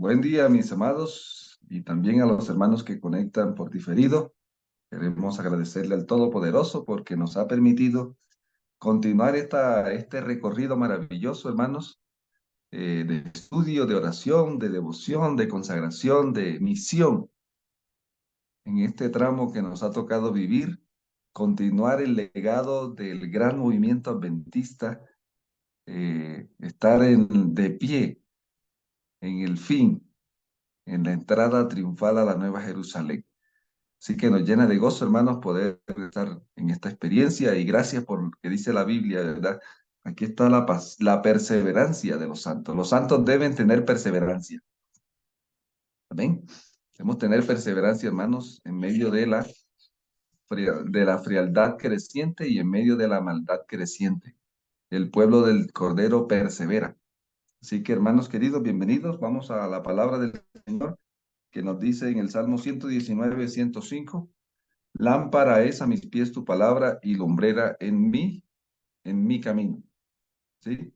Buen día, mis amados, y también a los hermanos que conectan por diferido. Queremos agradecerle al Todopoderoso porque nos ha permitido continuar este recorrido maravilloso, hermanos, de estudio, de oración, de devoción, de consagración, de misión. En este tramo que nos ha tocado vivir, continuar el legado del gran movimiento adventista, estar de pie en el fin, en la entrada triunfal a la Nueva Jerusalén. Así que nos llena de gozo, hermanos, poder estar en esta experiencia y gracias por lo que dice la Biblia, ¿verdad? Aquí está la perseverancia de los santos. Los santos deben tener perseverancia. Amén. Debemos tener perseverancia, hermanos, en medio de la frialdad creciente y en medio de la maldad creciente. El pueblo del Cordero persevera. Así que, hermanos queridos, bienvenidos. Vamos a la palabra del Señor que nos dice en el Salmo 119, 105. Lámpara es a mis pies tu palabra y lumbrera en mi camino. ¿Sí?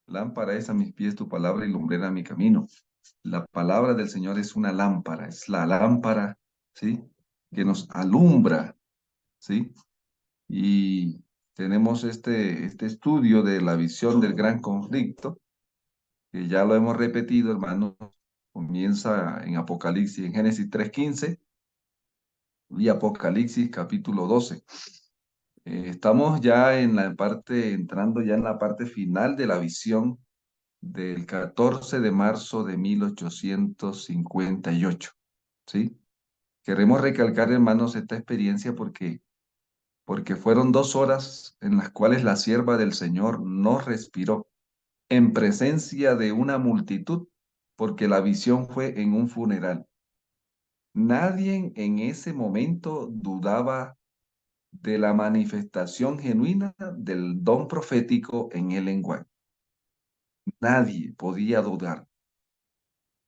Lámpara es a mis pies tu palabra y lumbrera en mi camino. La palabra del Señor es una lámpara, es la lámpara, ¿sí? Que nos alumbra, ¿sí? Y tenemos este estudio de la visión del gran conflicto, que ya lo hemos repetido, hermanos. Comienza en Apocalipsis, en Génesis 3:15 y Apocalipsis capítulo 12. Estamos ya entrando ya en la parte final de la visión del 14 de marzo de 1858, ¿sí? Queremos recalcar, hermanos, esta experiencia porque fueron 2 horas en las cuales la sierva del Señor no respiró en presencia de una multitud, porque la visión fue en un funeral. Nadie en ese momento dudaba de la manifestación genuina del don profético en el lenguaje. Nadie podía dudar,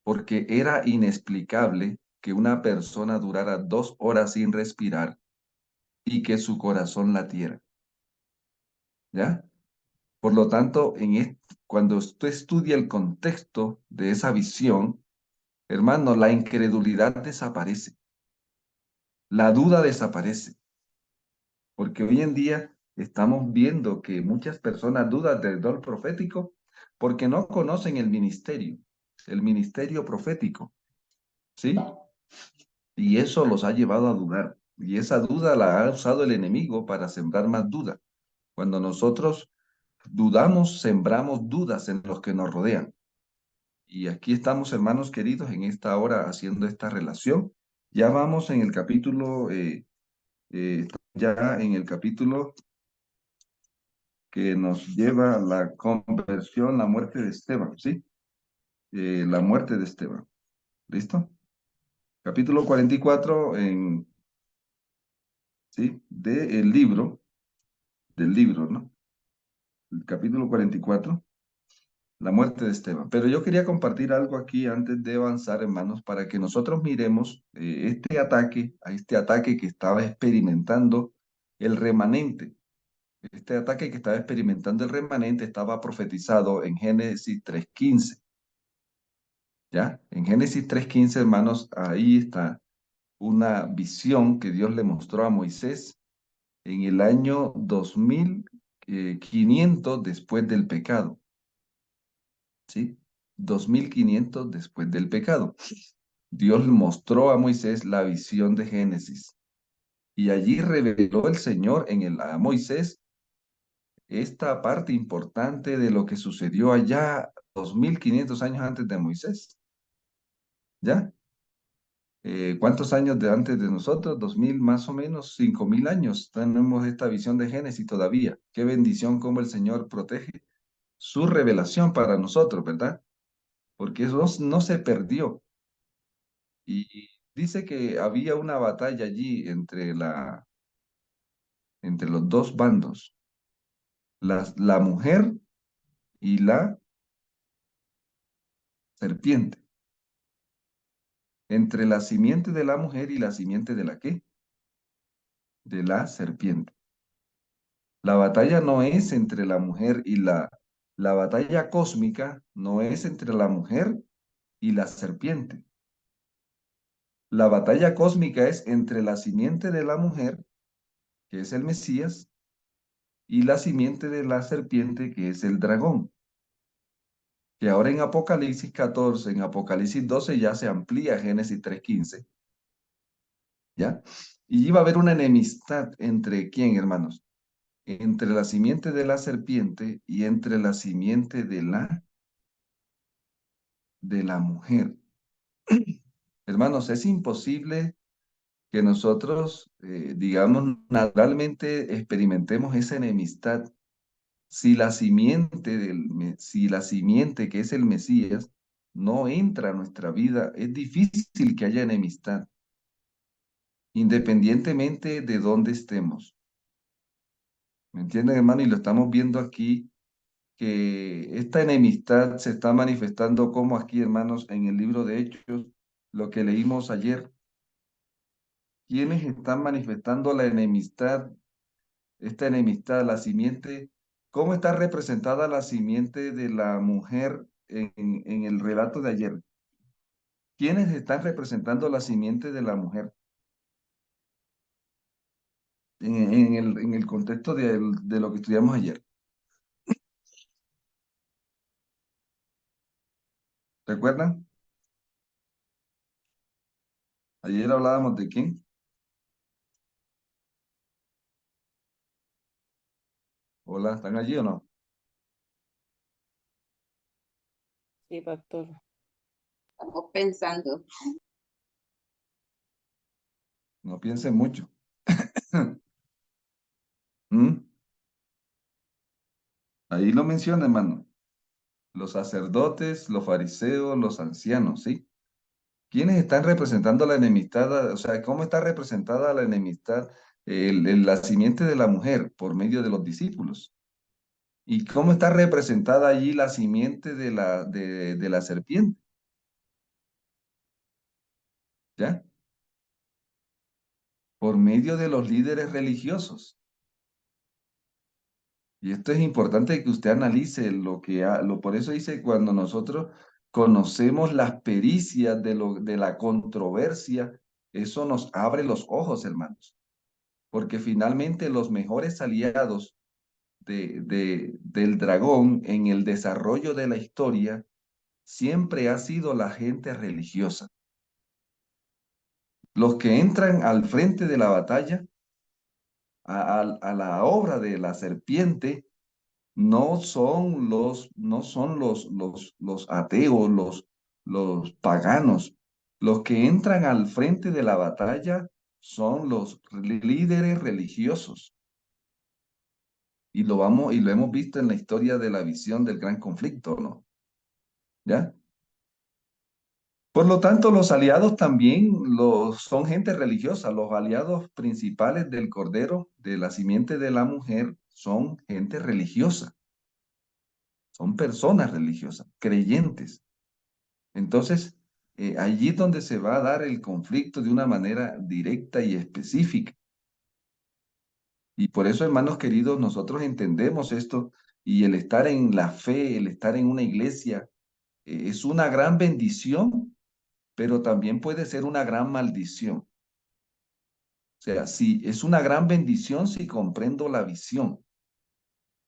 porque era inexplicable que una persona durara 2 horas sin respirar y que su corazón latiera, ¿ya? Por lo tanto, cuando usted estudia el contexto de esa visión, hermano, la incredulidad desaparece, la duda desaparece, porque hoy en día estamos viendo que muchas personas dudan del don profético porque no conocen el ministerio profético, ¿sí? Y eso los ha llevado a dudar. Y esa duda la ha usado el enemigo para sembrar más duda. Cuando nosotros dudamos, sembramos dudas en los que nos rodean. Y aquí estamos, hermanos queridos, en esta hora haciendo esta relación. Ya vamos en el capítulo, ya en el capítulo que nos lleva a la conversión, la muerte de Esteban, ¿sí? La muerte de Esteban. ¿Listo? Capítulo 44 ¿sí? Del libro, ¿no? El capítulo 44, la muerte de Esteban. Pero yo quería compartir algo aquí antes de avanzar, hermanos, para que nosotros miremos este ataque que estaba experimentando el remanente. Este ataque que estaba experimentando el remanente estaba profetizado en Génesis 3:15. ¿Ya? En Génesis 3:15, hermanos, ahí está una visión que Dios le mostró a Moisés en el año 2500 después del pecado, ¿sí? 2500 después del pecado. Dios le mostró a Moisés la visión de Génesis y allí reveló el Señor a Moisés esta parte importante de lo que sucedió allá 2500 años antes de Moisés, ¿ya? ¿Cuántos años de antes de nosotros? 2000 más o menos, 5000 años. Tenemos esta visión de Génesis todavía. Qué bendición cómo el Señor protege su revelación para nosotros, ¿verdad? Porque eso no se perdió. Y dice que había una batalla allí entre los dos bandos, la mujer y la serpiente, entre la simiente de la mujer y la simiente de la ¿qué? De la serpiente. La batalla no es entre la mujer y la batalla cósmica no es entre la mujer y la serpiente. La batalla cósmica es entre la simiente de la mujer, que es el Mesías, y la simiente de la serpiente, que es el dragón. Que ahora en Apocalipsis 14, en Apocalipsis 12 ya se amplía Génesis 3:15, ¿ya? Y iba a haber una enemistad entre quién, hermanos, entre la simiente de la serpiente y entre la simiente de la mujer. Hermanos, es imposible que nosotros, digamos, naturalmente experimentemos esa enemistad si la simiente que es el Mesías no entra a nuestra vida. Es difícil que haya enemistad, independientemente de dónde estemos. ¿Me entienden, hermano? Y lo estamos viendo aquí, que esta enemistad se está manifestando como aquí, hermanos, en el libro de Hechos, lo que leímos ayer. ¿Quiénes están manifestando la enemistad? Esta enemistad, la simiente, ¿cómo está representada la simiente de la mujer en el relato de ayer? ¿Quiénes están representando la simiente de la mujer en el contexto de lo que estudiamos ayer? ¿Recuerdan? Ayer hablábamos de quién. Hola, ¿están allí o no? Sí, pastor. Estamos pensando. No piensen mucho. ¿Mm? Ahí lo menciona, hermano. Los sacerdotes, los fariseos, los ancianos, ¿sí? ¿Quiénes están representando la enemistad? O sea, ¿cómo está representada la enemistad, la simiente de la mujer por medio de los discípulos? ¿Y cómo está representada allí la simiente de la serpiente? ¿Ya? Por medio de los líderes religiosos. Y esto es importante que usted analice por eso dice, cuando nosotros conocemos las pericias de la controversia, eso nos abre los ojos, hermanos. Porque finalmente los mejores aliados del dragón en el desarrollo de la historia siempre ha sido la gente religiosa. Los que entran al frente de la batalla, a la obra de la serpiente, no son los ateos, los paganos. Los que entran al frente de la batalla son los líderes religiosos. Y lo hemos visto en la historia de la visión del gran conflicto, ¿no? ¿Ya? Por lo tanto, los aliados también son gente religiosa. Los aliados principales del Cordero, de la simiente de la mujer, son gente religiosa. Son personas religiosas, creyentes. Entonces, allí es donde se va a dar el conflicto de una manera directa y específica. Y por eso, hermanos queridos, nosotros entendemos esto y el estar en la fe, el estar en una iglesia, es una gran bendición, pero también puede ser una gran maldición. O sea, si es una gran bendición si comprendo la visión,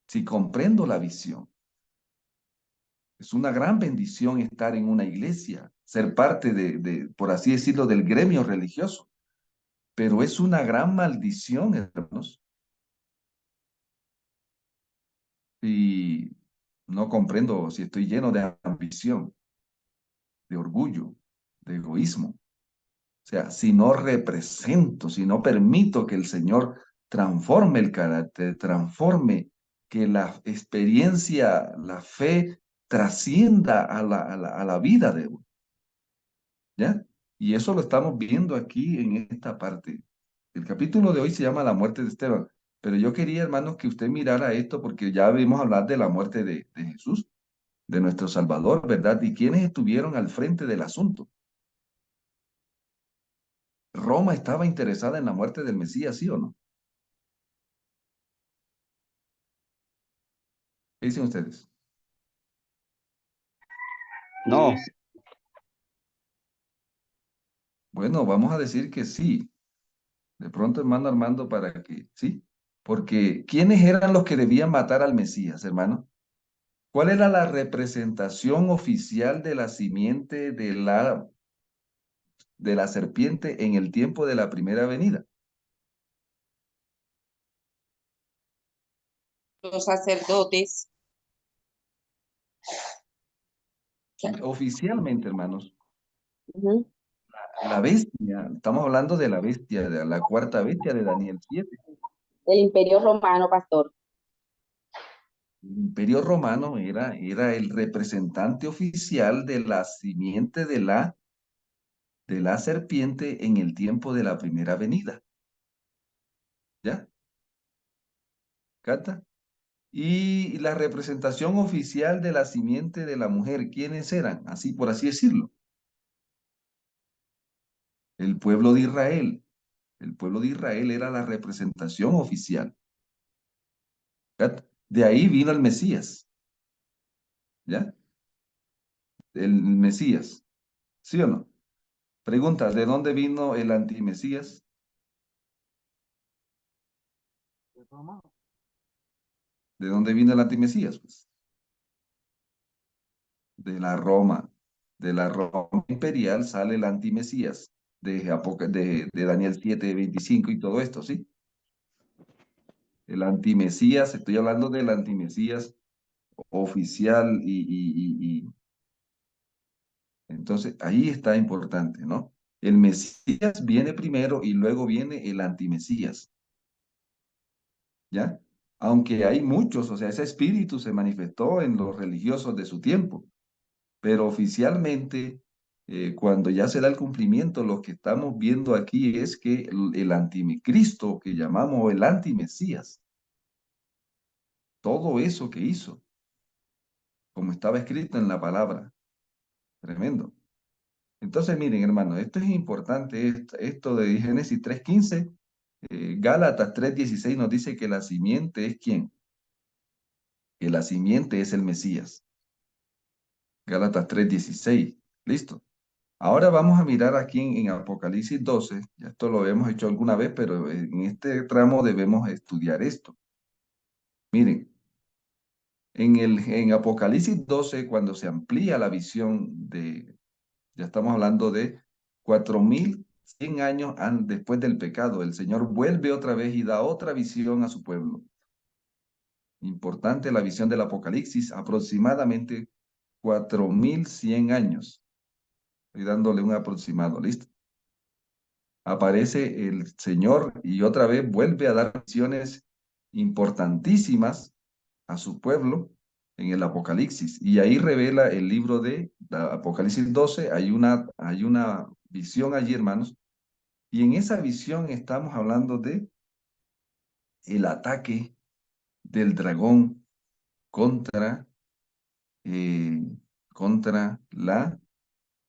si comprendo la visión. Es una gran bendición estar en una iglesia, ser parte por así decirlo, del gremio religioso. Pero es una gran maldición, hermanos, si no comprendo, si estoy lleno de ambición, de orgullo, de egoísmo. O sea, si no represento, si no permito que el Señor transforme el carácter, transforme, que la experiencia, la fe trascienda a la vida de uno, ¿ya? Y eso lo estamos viendo aquí en esta parte. El capítulo de hoy se llama La muerte de Esteban, pero yo quería, hermanos, que usted mirara esto porque ya vimos hablar de la muerte de Jesús, de nuestro Salvador, ¿verdad? Y quiénes estuvieron al frente del asunto. Roma estaba interesada en la muerte del Mesías, ¿sí o no? ¿Qué dicen ustedes? No, Bueno, vamos a decir que sí. De pronto, hermano Armando, para que sí. Porque ¿quiénes eran los que debían matar al Mesías, hermano? ¿Cuál era la representación oficial de la simiente de la serpiente en el tiempo de la primera venida? Los sacerdotes, Oficialmente, hermanos, Ujú. la bestia, estamos hablando de la bestia, de la cuarta bestia de Daniel 7. El Imperio Romano, pastor. El Imperio Romano era el representante oficial de la simiente de la serpiente en el tiempo de la primera venida. ¿Ya? ¿Cata? Y la representación oficial de la simiente de la mujer, ¿quiénes eran? Así por así decirlo. El pueblo de Israel. El pueblo de Israel era la representación oficial. ¿Cata? De ahí vino el Mesías. ¿Ya? El Mesías. ¿Sí o no? Pregunta, ¿de dónde vino el antimesías? ¿De dónde vino el antimesías? Pues de la Roma. De la Roma imperial sale el antimesías. De Daniel 7:25 y todo esto, ¿sí? El antimesías, estoy hablando del antimesías oficial entonces ahí está importante, ¿no? El Mesías viene primero y luego viene el antimesías, ¿ya? Aunque hay muchos, o sea, ese espíritu se manifestó en los religiosos de su tiempo, pero oficialmente, cuando ya se da el cumplimiento, lo que estamos viendo aquí es que el anticristo, que llamamos el antimesías, todo eso que hizo, como estaba escrito en la palabra, tremendo. Entonces, miren, hermano, esto es importante, esto de Génesis 3:15, Gálatas 3:16 nos dice que la simiente es ¿quién? Que la simiente es el Mesías. Gálatas 3:16, listo. Ahora vamos a mirar aquí en Apocalipsis 12, ya esto lo hemos hecho alguna vez, pero en este tramo debemos estudiar esto. Miren, en Apocalipsis 12, cuando se amplía la visión ya estamos hablando de 4100 años después del pecado, el Señor vuelve otra vez y da otra visión a su pueblo. Importante la visión del Apocalipsis, aproximadamente 4100 años. Estoy dándole un aproximado, ¿listo? Aparece el Señor y otra vez vuelve a dar visiones importantísimas a su pueblo en el Apocalipsis. Y ahí revela el libro de Apocalipsis 12, hay una visión allí, hermanos. Y en esa visión estamos hablando de el ataque del dragón contra, eh, contra la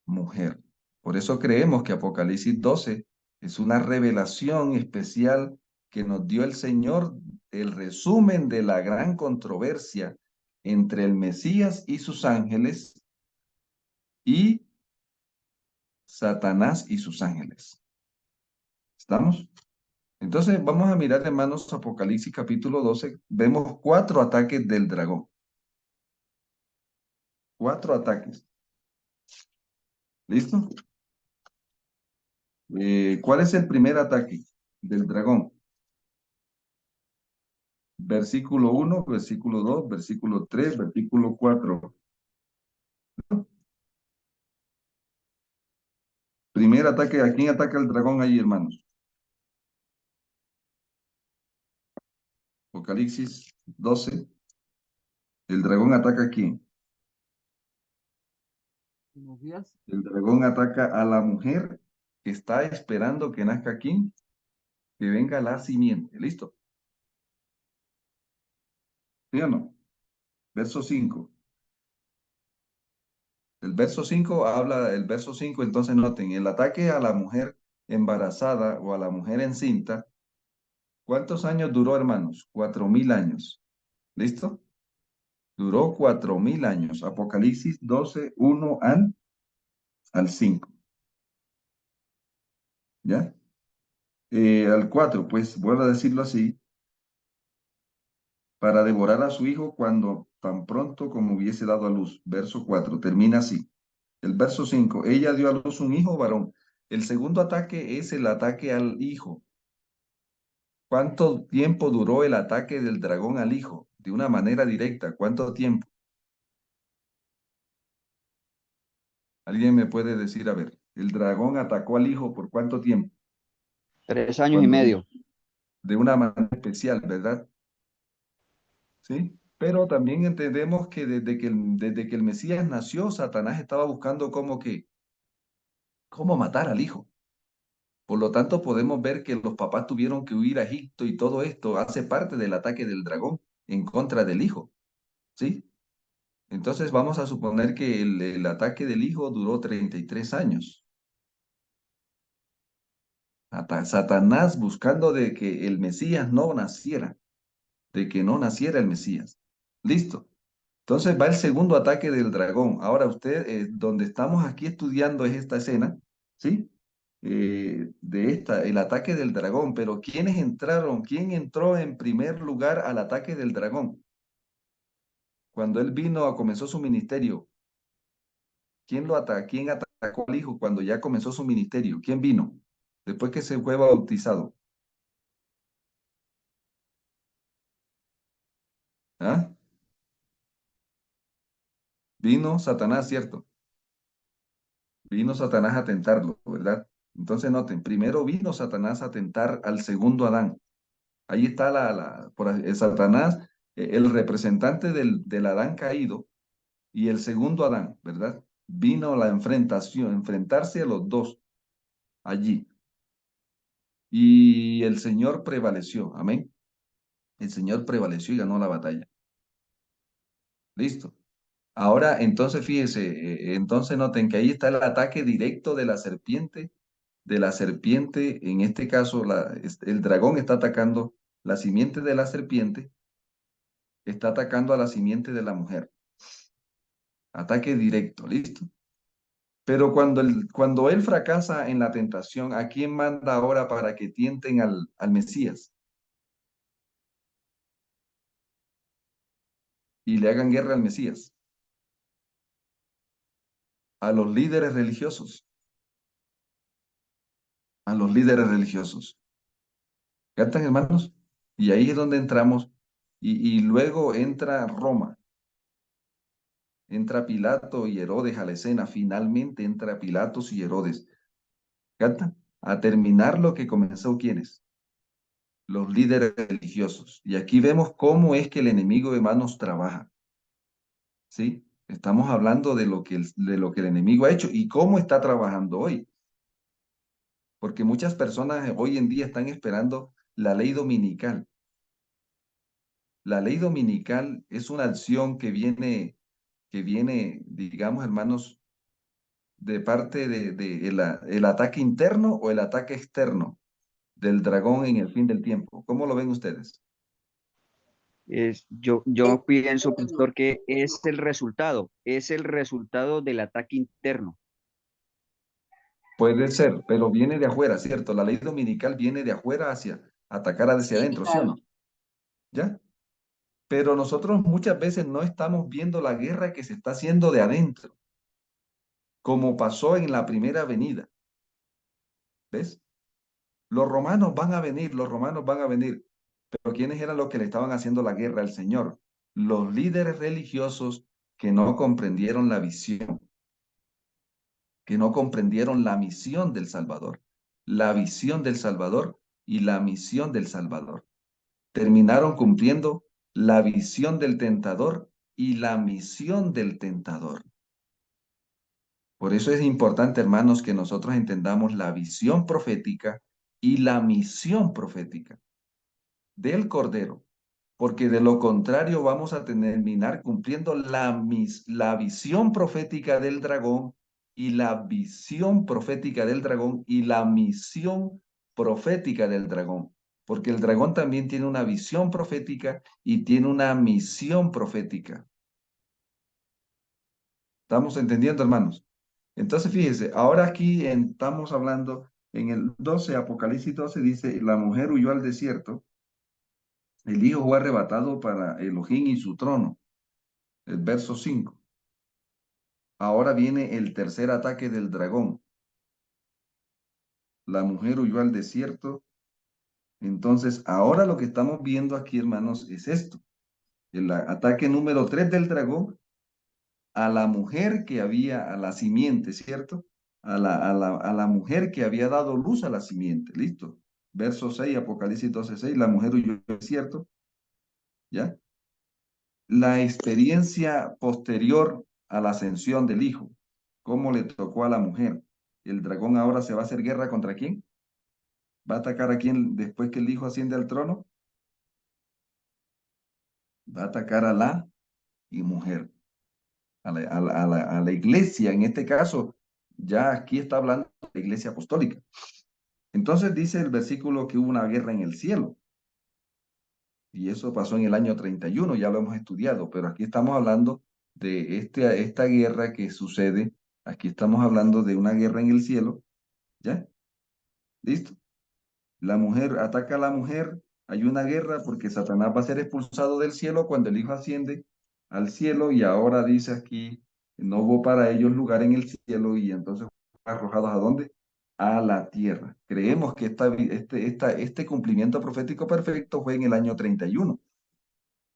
mujer. Por eso creemos que Apocalipsis 12 es una revelación especial que nos dio el Señor, el resumen de la gran controversia entre el Mesías y sus ángeles y Satanás y sus ángeles. ¿Estamos? Entonces vamos a mirar, hermanos, Apocalipsis capítulo 12. Vemos 4 ataques del dragón. 4 ataques. ¿Listo? ¿Cuál es el primer ataque del dragón? Versículo 1, versículo 2, versículo 3, versículo 4. Primer ataque, ¿a quién ataca el dragón ahí, hermanos? Apocalipsis 12. ¿El dragón ataca a quién? El dragón ataca a la mujer que está esperando que nazca quién, que venga la simiente. ¿Listo? ¿Sí o no? Verso 5. El verso 5, entonces noten, el ataque a la mujer embarazada o a la mujer encinta, ¿cuántos años duró, hermanos? 4000 años. ¿Listo? Duró 4000 años. Apocalipsis 12, 1 al 5. ¿Ya? Al 4, pues, vuelvo a decirlo así, para devorar a su hijo cuando tan pronto como hubiese dado a luz. Verso 4 termina así. El verso 5, ella dio a luz un hijo varón. El segundo ataque es el ataque al hijo. ¿Cuánto tiempo duró el ataque del dragón al hijo? De una manera directa, ¿cuánto tiempo? ¿Alguien me puede decir, a ver, el dragón atacó al hijo por cuánto tiempo? 3 años y Cuando medio. de una manera especial, ¿verdad? ¿Sí? Pero también entendemos que desde que el Mesías nació, Satanás estaba buscando cómo matar al hijo. Por lo tanto, podemos ver que los papás tuvieron que huir a Egipto y todo esto hace parte del ataque del dragón en contra del hijo, ¿sí? Entonces vamos a suponer que el ataque del hijo duró 33 años. Satanás buscando de que el Mesías no naciera, de que no naciera el Mesías. Listo. Entonces va el segundo ataque del dragón. Ahora usted, donde estamos aquí estudiando es esta escena, ¿sí? El ataque del dragón. Pero ¿quiénes entraron? ¿Quién entró en primer lugar al ataque del dragón? Cuando él comenzó su ministerio, ¿quién atacó al hijo cuando ya comenzó su ministerio? ¿Quién vino? Después que se fue bautizado. ¿Ah? Vino Satanás, ¿cierto? Vino Satanás a tentarlo, ¿verdad? Entonces noten, primero vino Satanás a tentar al segundo Adán. Ahí está Satanás, el representante del Adán caído y el segundo Adán, ¿verdad? Vino la enfrentación, enfrentarse a los dos allí. Y el Señor prevaleció, amén. El Señor prevaleció y ganó la batalla. Listo. Ahora, entonces, fíjese, entonces noten que ahí está el ataque directo de la serpiente, en este caso, el dragón está atacando la simiente de la serpiente, está atacando a la simiente de la mujer. Ataque directo, ¿listo? Pero cuando él fracasa en la tentación, ¿a quién manda ahora para que tienten al Mesías y le hagan guerra al Mesías? A los líderes religiosos, a los líderes religiosos. ¿Captan, hermanos? Y ahí es donde entramos, y luego entra Roma, entra Pilato y Herodes a la escena, finalmente entra Pilatos y Herodes. ¿Captan? A terminar lo que comenzó, ¿quiénes? Los líderes religiosos. Y aquí vemos cómo es que el enemigo, hermanos, trabaja. ¿Sí? Estamos hablando de lo que el enemigo ha hecho y cómo está trabajando hoy. Porque muchas personas hoy en día están esperando la ley dominical. La ley dominical es una acción que viene, digamos, hermanos, de parte el ataque interno o el ataque externo del dragón en el fin del tiempo. ¿Cómo lo ven ustedes? Yo pienso, Externo. pastor, que es el resultado del ataque interno. Puede ser, pero viene de afuera, ¿cierto? La ley dominical viene de afuera hacia atacar hacia Sí, adentro, ¿sí o claro. no? ¿Ya? Pero nosotros muchas veces no estamos viendo la guerra que se está haciendo de adentro, como pasó en la primera venida. ¿Ves? Los romanos van a venir, los romanos van a venir. Pero ¿quiénes eran los que le estaban haciendo la guerra al Señor? Los líderes religiosos que no comprendieron la visión, que no comprendieron la misión del Salvador. La visión del Salvador y la misión del Salvador. Terminaron cumpliendo la visión del tentador y la misión del tentador. Por eso es importante, hermanos, que nosotros entendamos la visión profética y la misión profética del Cordero, porque de lo contrario vamos a terminar cumpliendo la visión profética del dragón y la visión profética del dragón y la misión profética del dragón, porque el dragón también tiene una visión profética y tiene una misión profética. ¿Estamos entendiendo, hermanos? Entonces, fíjese, ahora aquí estamos hablando En el 12, Apocalipsis 12 dice, la mujer huyó al desierto, el hijo fue arrebatado para Elohim y su trono. El verso 5. Ahora viene el tercer ataque del dragón. La mujer huyó al desierto. Entonces, ahora lo que estamos viendo aquí, hermanos, es esto. El ataque número 3 del dragón a la mujer que había, a la simiente, ¿cierto? A la mujer que había dado luz a la simiente, ¿listo? Verso 6, Apocalipsis 12:6, la mujer huyó al desierto, ¿ya? La experiencia posterior a la ascensión del hijo, cómo le tocó a la mujer. El dragón ahora se va a hacer guerra contra quién? ¿Va a atacar a quién después que el hijo asciende al trono? Va a atacar a la y mujer, a la iglesia, en este caso, ya aquí está hablando de la iglesia apostólica. Entonces dice el versículo que hubo una guerra en el cielo, y eso pasó en el año 31, ya lo hemos estudiado, pero aquí estamos hablando de esta guerra que sucede, aquí estamos hablando de una guerra en el cielo, ¿ya? ¿Listo? La mujer ataca a la mujer, hay una guerra porque Satanás va a ser expulsado del cielo cuando el Hijo asciende al cielo y ahora dice aquí, no hubo para ellos lugar en el cielo y entonces fueron arrojados ¿a dónde? A la tierra. Creemos que este cumplimiento profético perfecto fue en el año 31,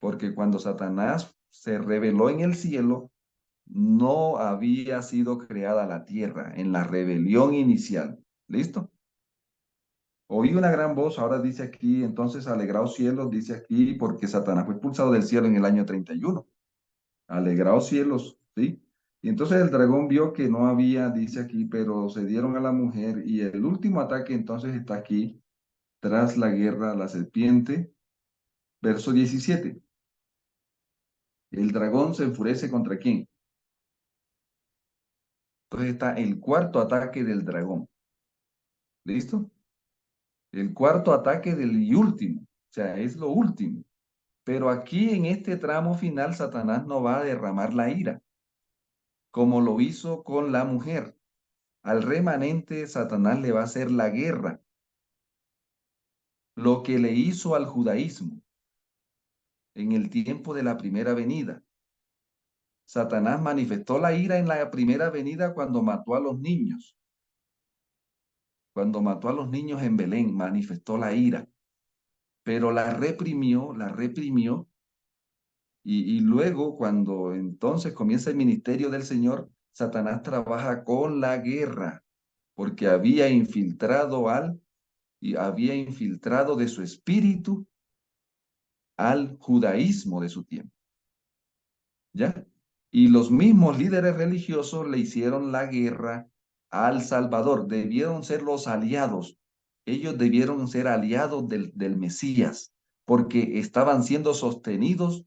porque cuando Satanás se reveló en el cielo, no había sido creada la tierra en la rebelión inicial. ¿Listo? Oí una gran voz, ahora dice aquí, entonces alegraos cielos, dice aquí, porque Satanás fue expulsado del cielo en el año 31. Alegraos cielos, ¿sí? Y entonces el dragón vio que no había, dice aquí, pero se dieron a la mujer y el último ataque entonces está aquí, tras la guerra, la serpiente, verso 17. El dragón se enfurece contra quién. Entonces está el cuarto ataque del dragón. ¿Listo? El cuarto ataque del y último, o sea, es lo último. Pero aquí en este tramo final, Satanás no va a derramar la ira, como lo hizo con la mujer. Al remanente, Satanás le va a hacer la guerra, lo que le hizo al judaísmo en el tiempo de la primera venida. Satanás manifestó la ira en la primera venida cuando mató a los niños. Cuando mató a los niños en Belén, manifestó la ira, pero la reprimió. Y luego, cuando entonces comienza el ministerio del Señor, Satanás trabaja con la guerra, porque había infiltrado de su espíritu al judaísmo de su tiempo, ¿ya? Y los mismos líderes religiosos le hicieron la guerra al Salvador, debieron ser los aliados, ellos debieron ser aliados del Mesías, porque estaban siendo sostenidos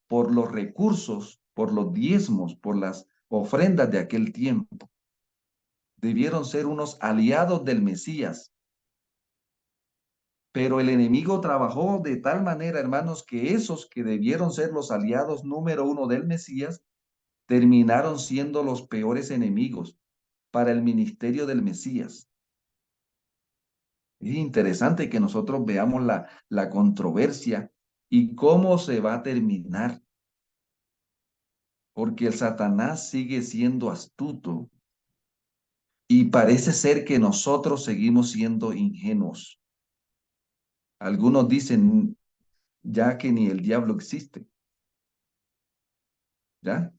por los recursos, por los diezmos, por las ofrendas de aquel tiempo. Debieron ser unos aliados del Mesías. Pero el enemigo trabajó de tal manera, hermanos, que esos que debieron ser los aliados número uno del Mesías, terminaron siendo los peores enemigos para el ministerio del Mesías. Es interesante que nosotros veamos la controversia y cómo se va a terminar, porque el Satanás sigue siendo astuto y parece ser que nosotros seguimos siendo ingenuos. Algunos dicen ya que ni el diablo existe, ¿ya?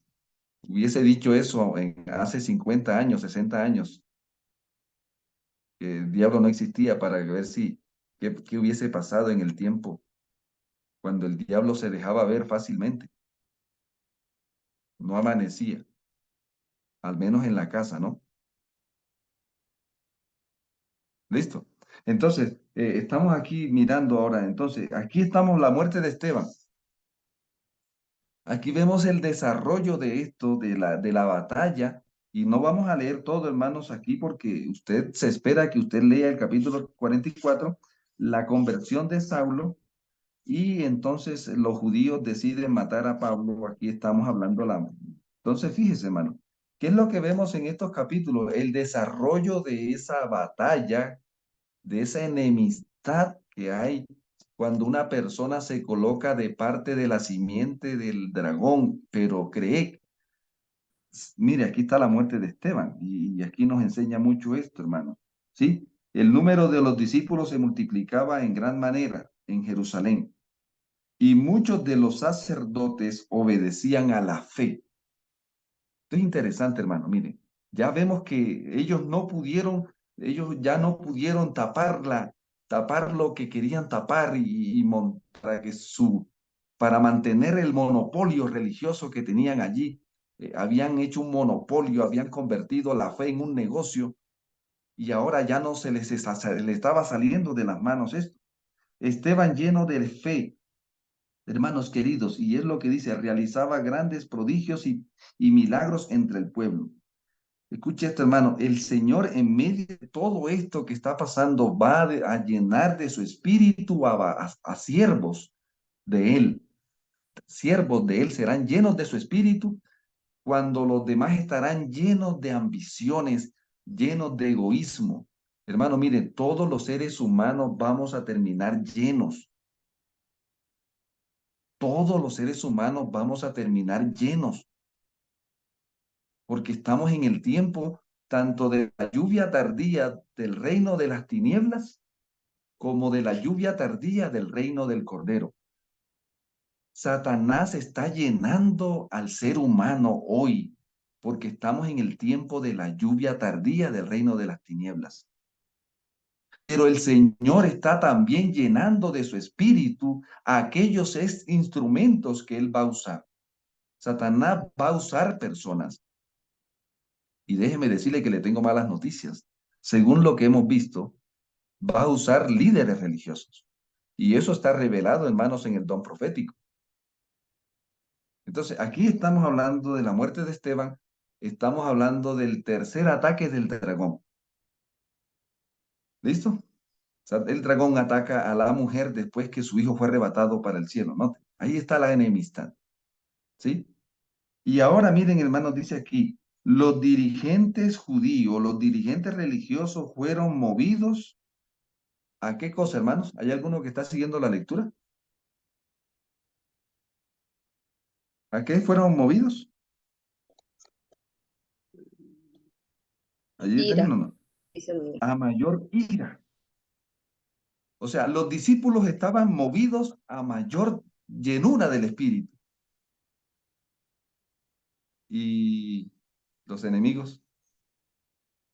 Hubiese dicho eso hace 50 años, 60 años, que el diablo no existía para ver qué hubiese pasado en el tiempo cuando el diablo se dejaba ver fácilmente, no amanecía, al menos en la casa, ¿no? Listo. Entonces, estamos aquí mirando ahora, entonces, aquí estamos la muerte de Esteban. Aquí vemos el desarrollo de esto, de la batalla, y no vamos a leer todo, hermanos, aquí porque usted se espera que usted lea el capítulo 44, la conversión de Saulo, y entonces los judíos deciden matar a Pablo. Aquí estamos hablando Entonces, fíjese, hermano, ¿Qué es lo que vemos en estos capítulos? El desarrollo de esa batalla, de esa enemistad que hay cuando una persona se coloca de parte de la simiente del dragón, pero cree, mire, aquí está la muerte de Esteban y aquí nos enseña mucho esto, hermano. ¿Sí? El número de los discípulos se multiplicaba en gran manera en Jerusalén y muchos de los sacerdotes obedecían a la fe. Esto es interesante, hermano. Miren, ya vemos que ellos ya no pudieron tapar lo que querían tapar para para mantener el monopolio religioso que tenían allí. Habían hecho un monopolio, habían convertido la fe en un negocio y ahora ya no se le estaba saliendo de las manos esto. Esteban lleno de fe, hermanos queridos, y es lo que dice, realizaba grandes prodigios y milagros entre el pueblo. Escuche esto, hermano, el Señor en medio de todo esto que está pasando a llenar de su espíritu a siervos de Él. Siervos de Él serán llenos de su espíritu cuando los demás estarán llenos de ambiciones, llenos de egoísmo. Hermano, mire, todos los seres humanos vamos a terminar llenos. Todos los seres humanos vamos a terminar llenos, porque estamos en el tiempo tanto de la lluvia tardía del reino de las tinieblas como de la lluvia tardía del reino del Cordero. Satanás está llenando al ser humano hoy, porque estamos en el tiempo de la lluvia tardía del reino de las tinieblas. Pero el Señor está también llenando de su espíritu a aquellos instrumentos que Él va a usar. Satanás va a usar personas. Y déjeme decirle que le tengo malas noticias. Según lo que hemos visto, va a usar líderes religiosos. Y eso está revelado, hermanos, en el don profético. Entonces, aquí estamos hablando de la muerte de Esteban, estamos hablando del tercer ataque del dragón. ¿Listo? O sea, el dragón ataca a la mujer después que su hijo fue arrebatado para el cielo, ¿no? Ahí está la enemistad, ¿sí? Y ahora miren, hermanos, dice aquí, los dirigentes judíos, los dirigentes religiosos fueron movidos. ¿A qué cosa, hermanos? ¿Hay alguno que está siguiendo la lectura? ¿A qué fueron movidos? ¿Allí Ira, tienen o no? dice el mío. A mayor ira. O sea, los discípulos estaban movidos a mayor llenura del Espíritu. Y los enemigos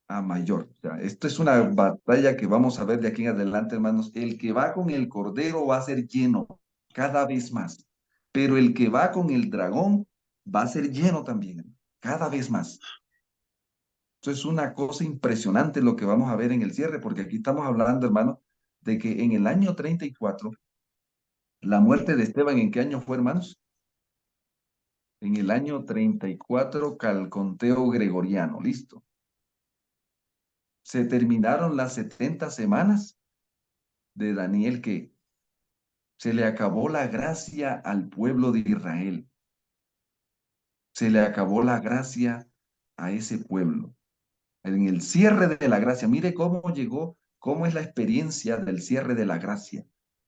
a mayor. O sea, esto es una batalla que vamos a ver de aquí en adelante, hermanos. El que va con el cordero va a ser lleno cada vez más. Pero el que va con el dragón va a ser lleno también, cada vez más. Esto es una cosa impresionante lo que vamos a ver en el cierre, porque aquí estamos hablando, hermano, de que en el año 34, la muerte de Esteban, ¿en qué año fue, hermanos? En el año 34, calconteo gregoriano, listo. Se terminaron las 70 semanas de Daniel, que se le acabó la gracia al pueblo de Israel. Se le acabó la gracia a ese pueblo. En el cierre de la gracia, mire cómo llegó, cómo es la experiencia del cierre de la gracia.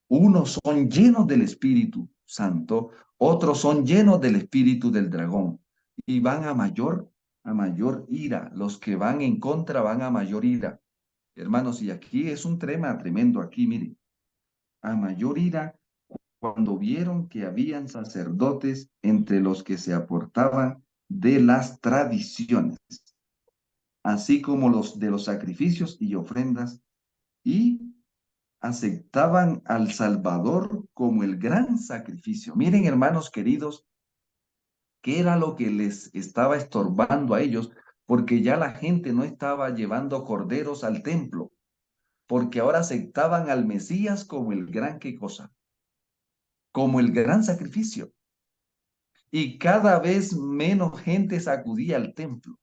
Unos son llenos del Espíritu Santo, otros son llenos del espíritu del dragón y van a mayor ira. Los que van en contra van a mayor ira. Hermanos, y aquí es un tema tremendo aquí, miren, a mayor ira cuando vieron que habían sacerdotes entre los que se aportaban de las tradiciones, así como los de los sacrificios y ofrendas, y aceptaban al Salvador como el gran sacrificio. Miren, hermanos queridos, qué era lo que les estaba estorbando a ellos, porque ya la gente no estaba llevando corderos al templo, porque ahora aceptaban al Mesías como el gran qué cosa, como el gran sacrificio. Y cada vez menos gente acudía al templo.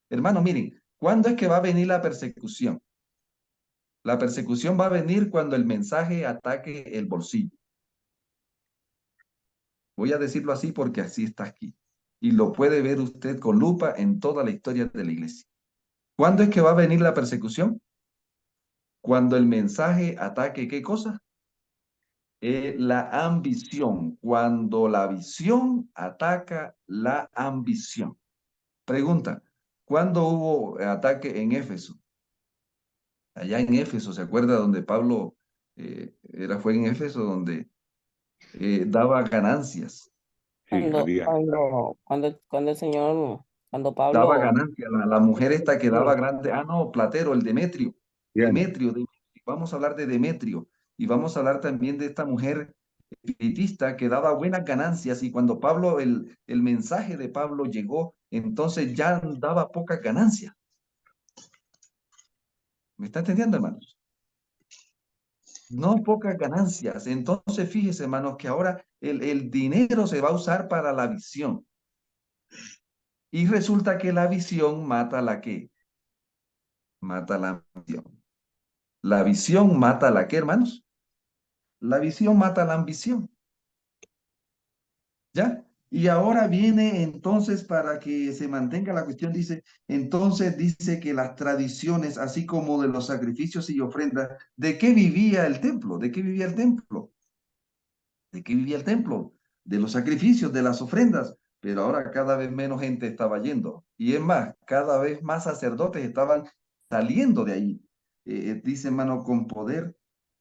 Hermano, miren, ¿cuándo es que va a venir la persecución? La persecución va a venir cuando el mensaje ataque el bolsillo. Voy a decirlo así porque así está aquí. Y lo puede ver usted con lupa en toda la historia de la iglesia. ¿Cuándo es que va a venir la persecución? Cuando el mensaje ataque, ¿qué cosa? La ambición. Cuando la visión ataca la ambición. Pregunta, ¿cuándo hubo ataque en Éfeso? Allá en Éfeso, ¿se acuerda donde Pablo fue en Éfeso donde daba ganancias? Sí, había. Cuando el Señor, cuando Daba Pablo, ganancias. La mujer esta que daba sí, grande, no, Platero, el Demetrio. Bien. Demetrio. Vamos a hablar de Demetrio. Y vamos a hablar también de esta mujer espiritista que daba buenas ganancias. Y cuando Pablo, el mensaje de Pablo llegó, entonces ya daba pocas ganancias. ¿Me está entendiendo, hermanos? No pocas ganancias. Entonces, fíjese, hermanos, que ahora el dinero se va a usar para la visión. Y resulta que la visión mata la qué? Mata la ambición. La visión mata la qué, hermanos? La visión mata la ambición. ¿Ya? Y ahora viene entonces para que se mantenga la cuestión, dice, entonces dice que las tradiciones, así como de los sacrificios y ofrendas, ¿de qué vivía el templo? ¿De qué vivía el templo? ¿De qué vivía el templo? De los sacrificios, de las ofrendas. Pero ahora cada vez menos gente estaba yendo. Y es más, cada vez más sacerdotes estaban saliendo de ahí. Dice, hermano, con poder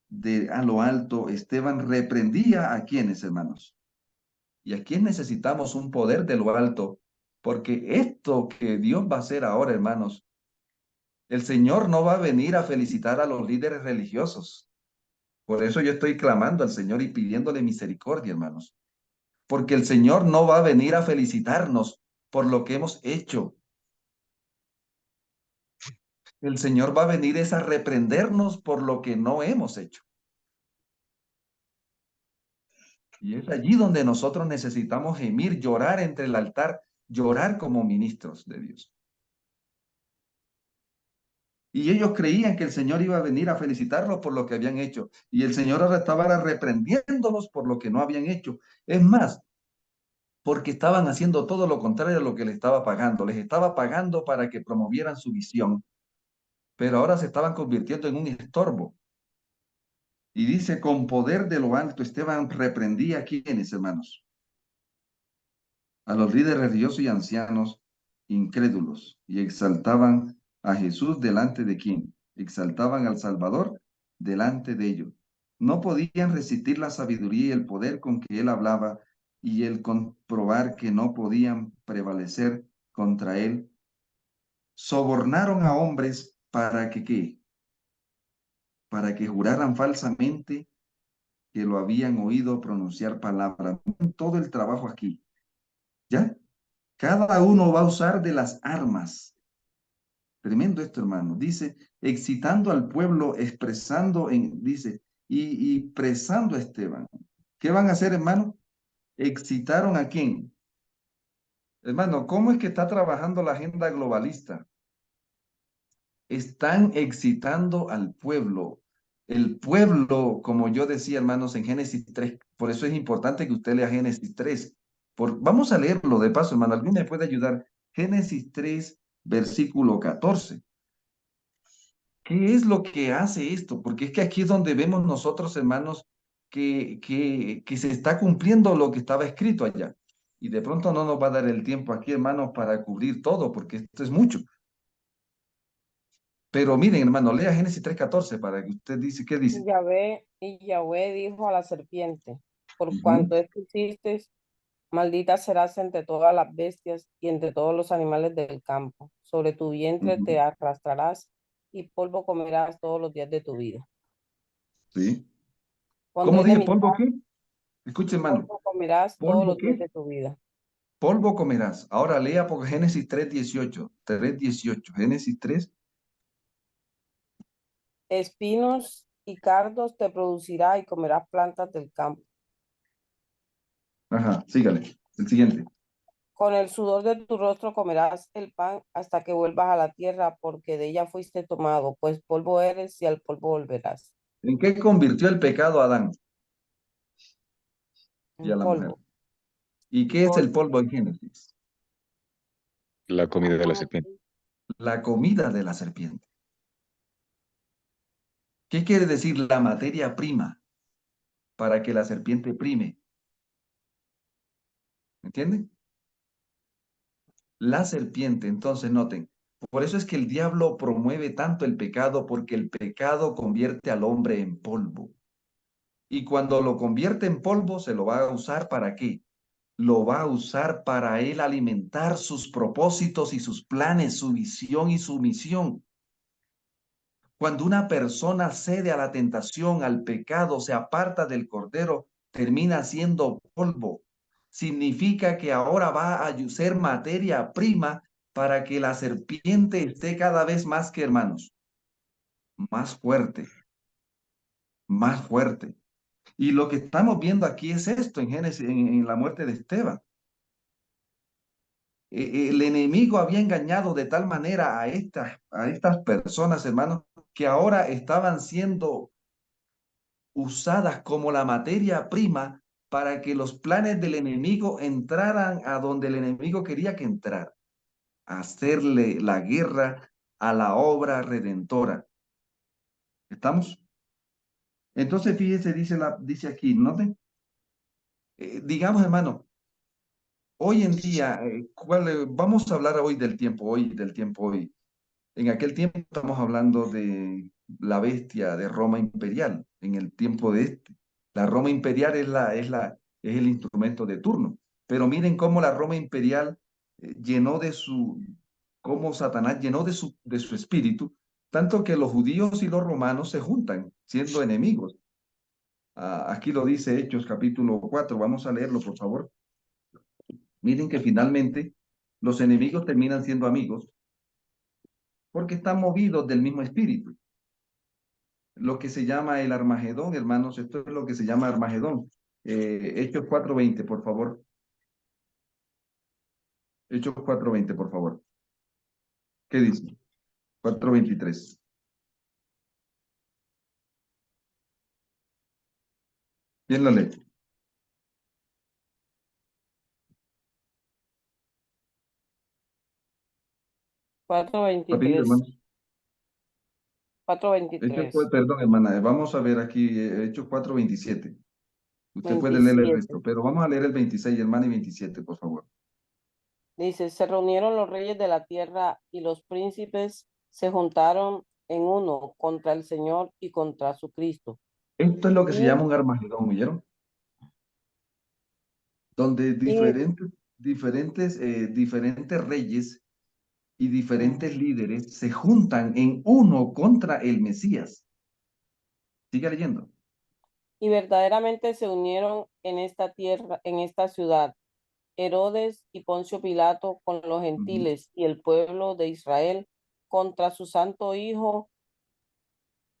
de a lo alto, Esteban reprendía a quienes, hermanos. Y aquí necesitamos un poder de lo alto, porque esto que Dios va a hacer ahora, hermanos, el Señor no va a venir a felicitar a los líderes religiosos. Por eso yo estoy clamando al Señor y pidiéndole misericordia, hermanos, porque el Señor no va a venir a felicitarnos por lo que hemos hecho. El Señor va a venir es a reprendernos por lo que no hemos hecho. Y es allí donde nosotros necesitamos gemir, llorar entre el altar, llorar como ministros de Dios. Y ellos creían que el Señor iba a venir a felicitarlos por lo que habían hecho. Y el Señor ahora estaba reprendiéndolos por lo que no habían hecho. Es más, porque estaban haciendo todo lo contrario a lo que les estaba pagando. Les estaba pagando para que promovieran su visión, pero ahora se estaban convirtiendo en un estorbo. Y dice, con poder de lo alto, Esteban reprendía a quienes, hermanos, a los líderes religiosos y ancianos incrédulos, y exaltaban a Jesús delante de quién, exaltaban al Salvador delante de ellos. No podían resistir la sabiduría y el poder con que él hablaba y el comprobar que no podían prevalecer contra él. Sobornaron a hombres para que, ¿qué? Para que juraran falsamente que lo habían oído pronunciar palabras. Todo el trabajo aquí, ¿ya? Cada uno va a usar de las armas. Tremendo esto, hermano. Dice, excitando al pueblo, dice, y presando a Esteban. ¿Qué van a hacer, hermano? ¿Excitaron a quién? Hermano, ¿cómo es que está trabajando la agenda globalista? Están excitando al pueblo. El pueblo, como yo decía, hermanos, en Génesis 3, por eso es importante que usted lea Génesis 3. Vamos a leerlo de paso, hermano. ¿Alguien me puede ayudar? Génesis 3, versículo 14. ¿Qué es lo que hace esto? Porque es que aquí es donde vemos nosotros, hermanos, que se está cumpliendo lo que estaba escrito allá. Y de pronto no nos va a dar el tiempo aquí, hermanos, para cubrir todo, porque esto es mucho. Pero miren, hermano, lea Génesis 3:14 para que usted dice, ¿qué dice? Y Yahvé dijo a la serpiente, por Ujú, cuanto esto hiciste, maldita serás entre todas las bestias y entre todos los animales del campo. Sobre tu vientre ujú, te arrastrarás y polvo comerás todos los días de tu vida. sí. Cuando ¿Cómo es de dice? mi ¿Polvo qué? Escuche, hermano. polvo comerás todos ¿Polvo los días qué? de tu vida. Polvo comerás. Ahora lea por Génesis 3:18. 3:18. Génesis 3. Espinos y cardos te producirá y comerás plantas del campo. Ajá, sígale. El siguiente. Con el sudor de tu rostro comerás el pan hasta que vuelvas a la tierra, porque de ella fuiste tomado, pues polvo eres y al polvo volverás. ¿En qué convirtió el pecado a Adán y En a la mujer? polvo, ¿Y en qué es el polvo. polvo en Génesis? La comida de la Ah, serpiente. La comida de la serpiente. ¿Qué quiere decir la materia prima para que la serpiente prime? ¿Entienden? La serpiente, entonces noten, por eso es que el diablo promueve tanto el pecado, porque el pecado convierte al hombre en polvo. Y cuando lo convierte en polvo, se lo va a usar ¿para qué? Lo va a usar para él alimentar sus propósitos y sus planes, su visión y su misión. Cuando una persona cede a la tentación, al pecado, se aparta del Cordero, termina siendo polvo. Significa que ahora va a ser materia prima para que la serpiente esté cada vez más que, hermanos, más fuerte, más fuerte. Y lo que estamos viendo aquí es esto en Génesis, en la muerte de Esteban. El enemigo había engañado de tal manera a estas personas, hermanos, que ahora estaban siendo usadas como la materia prima para que los planes del enemigo entraran a donde el enemigo quería que entrara, a hacerle la guerra a la obra redentora. ¿Estamos? Entonces, fíjese, dice aquí, ¿noten? Digamos, hermano, hoy en día, vamos a hablar hoy del tiempo hoy. En aquel tiempo estamos hablando de la bestia de Roma imperial, en el tiempo de este. La Roma imperial es el instrumento de turno. Pero miren cómo la Roma imperial llenó cómo Satanás llenó de su espíritu, tanto que los judíos y los romanos se juntan, siendo enemigos. Aquí lo dice Hechos capítulo 4, vamos a leerlo, por favor. Miren que finalmente los enemigos terminan siendo amigos porque están movidos del mismo espíritu. Lo que se llama el Armagedón, hermanos, esto es lo que se llama Armagedón. Hechos 4:20, por favor. Hechos 4:20, por favor. ¿Qué dice? 4:23. ¿Quién lo lee? Rapidito, 4:23. hermanos. 4:23. Perdón, hermana, vamos a ver aquí, Hechos 4:27. Usted puede leer el 27. resto, pero vamos a leer el 26, hermana, y 27, por favor. Dice, se reunieron los reyes de la tierra y los príncipes se juntaron en uno contra el Señor y contra su Cristo. Esto es lo que se Y, llama un Armagedón, ¿oyeron? Donde y, diferentes reyes y diferentes líderes se juntan en uno contra el Mesías. Sigue leyendo. y verdaderamente se unieron en esta tierra, en esta ciudad, Herodes y Poncio Pilato con los Ujú. gentiles y el pueblo de Israel contra su santo Hijo,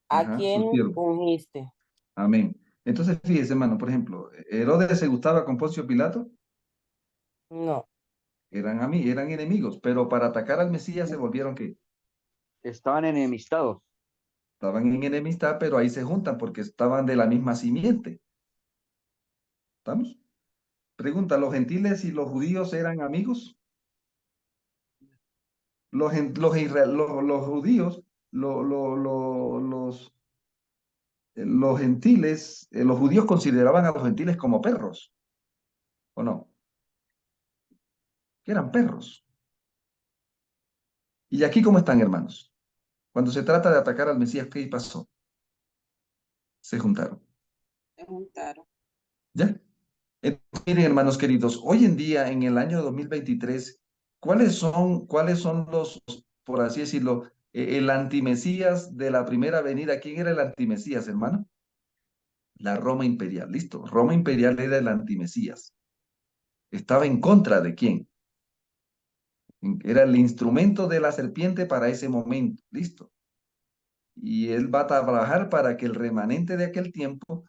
a Ajá, su quien siervo. ungiste. Amén. Entonces, fíjese, hermano, por ejemplo, Herodes se gustaba con Poncio Pilato, No, eran enemigos, pero para atacar al Mesías se volvieron que Estaban enemistados. estaban en enemistad, pero ahí se juntan porque estaban de la misma simiente. ¿Estamos? Pregunta, ¿los gentiles y los judíos eran amigos? Los judíos, los gentiles, los judíos consideraban a los gentiles como perros, ¿o no? Que eran perros. ¿Y aquí cómo están, hermanos? Cuando se trata de atacar al Mesías, ¿qué pasó? Se juntaron. Se juntaron. ¿Ya? Miren, hermanos queridos, hoy en día, en el año 2023, cuáles son por así decirlo, el antimesías de la primera venida? ¿Quién era el antimesías, hermano? La Roma imperial, listo. Roma imperial era el antimesías. ¿Estaba en contra de quién? Era el instrumento de la serpiente para ese momento, listo. Y él va a trabajar para que el remanente de aquel tiempo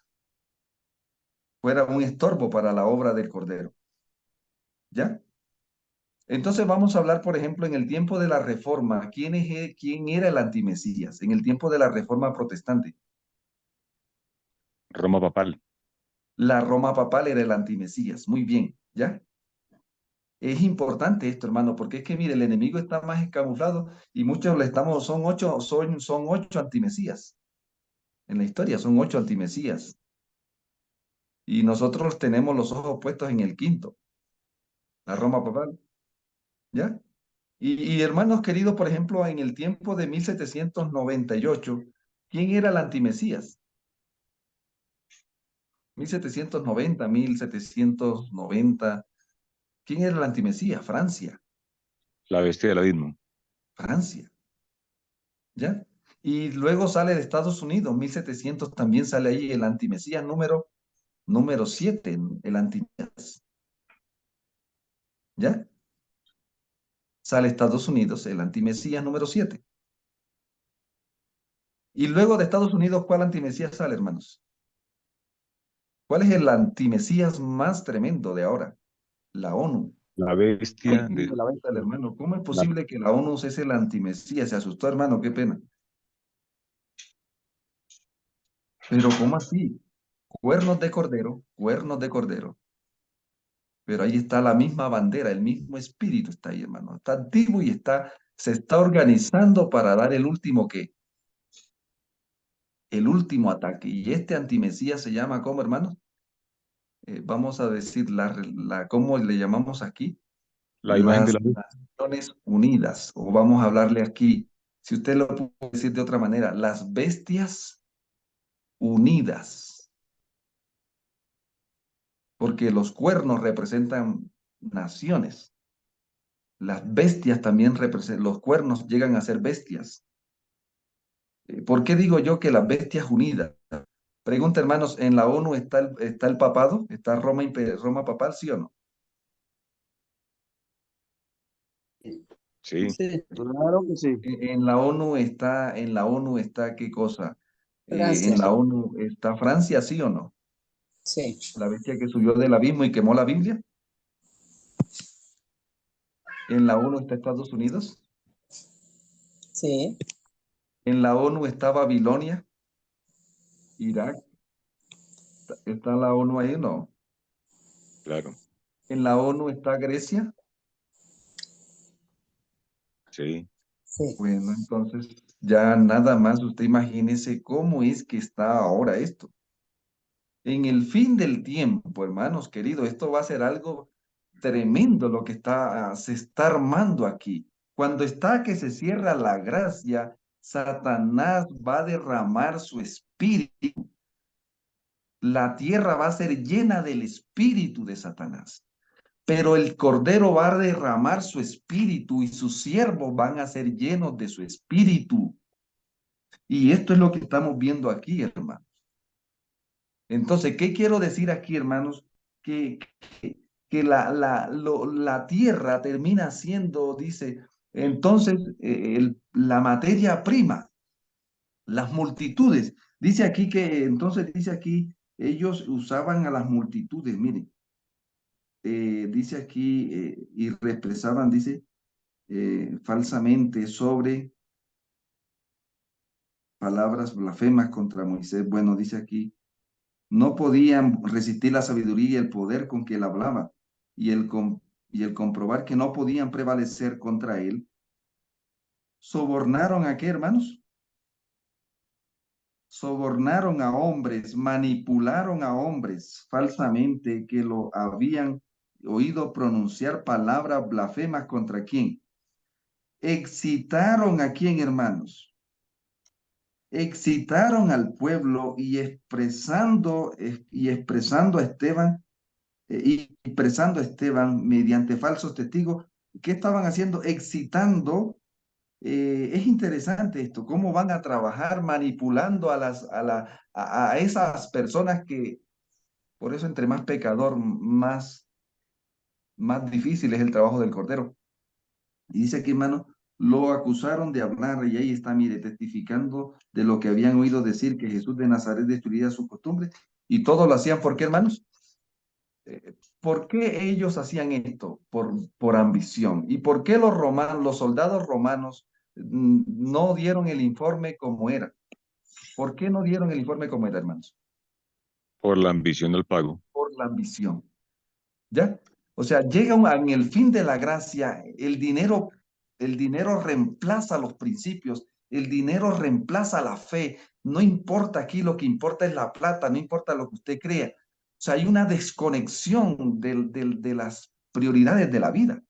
fuera un estorbo para la obra del Cordero. ¿Ya? Entonces vamos a hablar, por ejemplo, en el tiempo de la Reforma, ¿quién era el antimesías? En el tiempo de la Reforma protestante, Roma papal. la Roma papal era el antimesías. Muy bien, ¿ya? Es importante esto, hermano, porque es que, mire, el enemigo está más escamuflado y muchos le estamos, son ocho antimesías. En la historia son ocho antimesías. Y nosotros tenemos los ojos puestos en el quinto, la Roma papal, ¿ya? Y hermanos queridos, por ejemplo, en el tiempo de 1798, ¿quién era el antimesías? 1790, 1790. ¿Quién era el antimesías? Francia, La bestia del abismo. Francia, ¿ya? Y luego sale de Estados Unidos, 1700 también sale ahí el antimesías número 7, el antimesías, ¿ya? Sale Estados Unidos, el antimesías número 7. Y luego de Estados Unidos, ¿cuál antimesías sale, hermanos? ¿Cuál es el antimesías más tremendo de ahora? La ONU. La Ay, bestia sí, de la venta del hermano. ¿Cómo es la, posible que la ONU es el antimesías? Se asustó, hermano, qué pena. Pero ¿cómo así? Cuernos de cordero. Pero ahí está la misma bandera, el mismo espíritu está ahí, hermano. Está activo y se está organizando para dar el último qué, el último ataque. Y este antimesías se llama, ¿cómo, hermano? Vamos a decir, ¿cómo le llamamos aquí? la imagen de Las la bestia. Naciones Unidas, o vamos a hablarle aquí, si usted lo puede decir de otra manera, las bestias unidas, porque los cuernos representan naciones. Las bestias también representan, los cuernos llegan a ser bestias. ¿Por qué digo yo que las bestias unidas? Pregunta, hermanos, ¿en la ONU está el papado? ¿Está Roma papal, sí o no? Sí, Sí, Claro que sí. En la ONU está ¿qué cosa? Francia. En la ONU está Francia, ¿sí o no? Sí, La bestia que subió del abismo y quemó la Biblia. En la ONU está Estados Unidos. sí, En la ONU está Babilonia, Irak. ¿Está la ONU ahí? No. claro. En la ONU está Grecia. Sí. sí. Bueno, entonces ya nada más usted imagínese cómo es que está ahora esto. En el fin del tiempo, hermanos queridos, esto va a ser algo tremendo lo que se está armando aquí. Cuando está que se cierra la gracia, Satanás va a derramar su espíritu. La tierra va a ser llena del espíritu de Satanás. Pero el Cordero va a derramar su espíritu y sus siervos van a ser llenos de su espíritu. Y esto es lo que estamos viendo aquí, hermanos. Entonces, ¿qué quiero decir aquí, hermanos? Que, que la tierra termina siendo, dice, entonces, la materia prima, las multitudes. Dice aquí entonces dice aquí, ellos usaban a las multitudes, miren, dice aquí, y represaban, dice, falsamente sobre palabras blasfemas contra Moisés. Bueno, dice aquí, no podían resistir la sabiduría y el poder con que él hablaba, y y el comprobar que no podían prevalecer contra él, sobornaron a qué, hermanos? Sobornaron a hombres, manipularon a hombres falsamente que lo habían oído pronunciar palabras blasfemas contra quién. Excitaron a quién, hermanos. Excitaron al pueblo y expresando a Esteban y expresando a Esteban mediante falsos testigos. ¿Qué estaban haciendo? Excitando. Es interesante esto, cómo van a trabajar manipulando a esas personas que, por eso entre más pecador, más difícil es el trabajo del Cordero. Y dice aquí, hermano, lo acusaron de hablar, y ahí está, mire, testificando de lo que habían oído decir, que Jesús de Nazaret destruiría sus costumbres, y todo lo hacían, ¿por qué, hermanos? ¿Por qué ellos hacían esto? Por ambición. ¿Y por qué los soldados romanos no dieron el informe como era? ¿Por qué no dieron el informe como era, hermanos? Por la ambición del pago. Por la ambición. ¿Ya? O sea, en el fin de la gracia, el dinero reemplaza los principios, el dinero reemplaza la fe. No importa aquí, lo que importa es la plata, no importa lo que usted crea. O sea, hay una desconexión de las prioridades de la vida.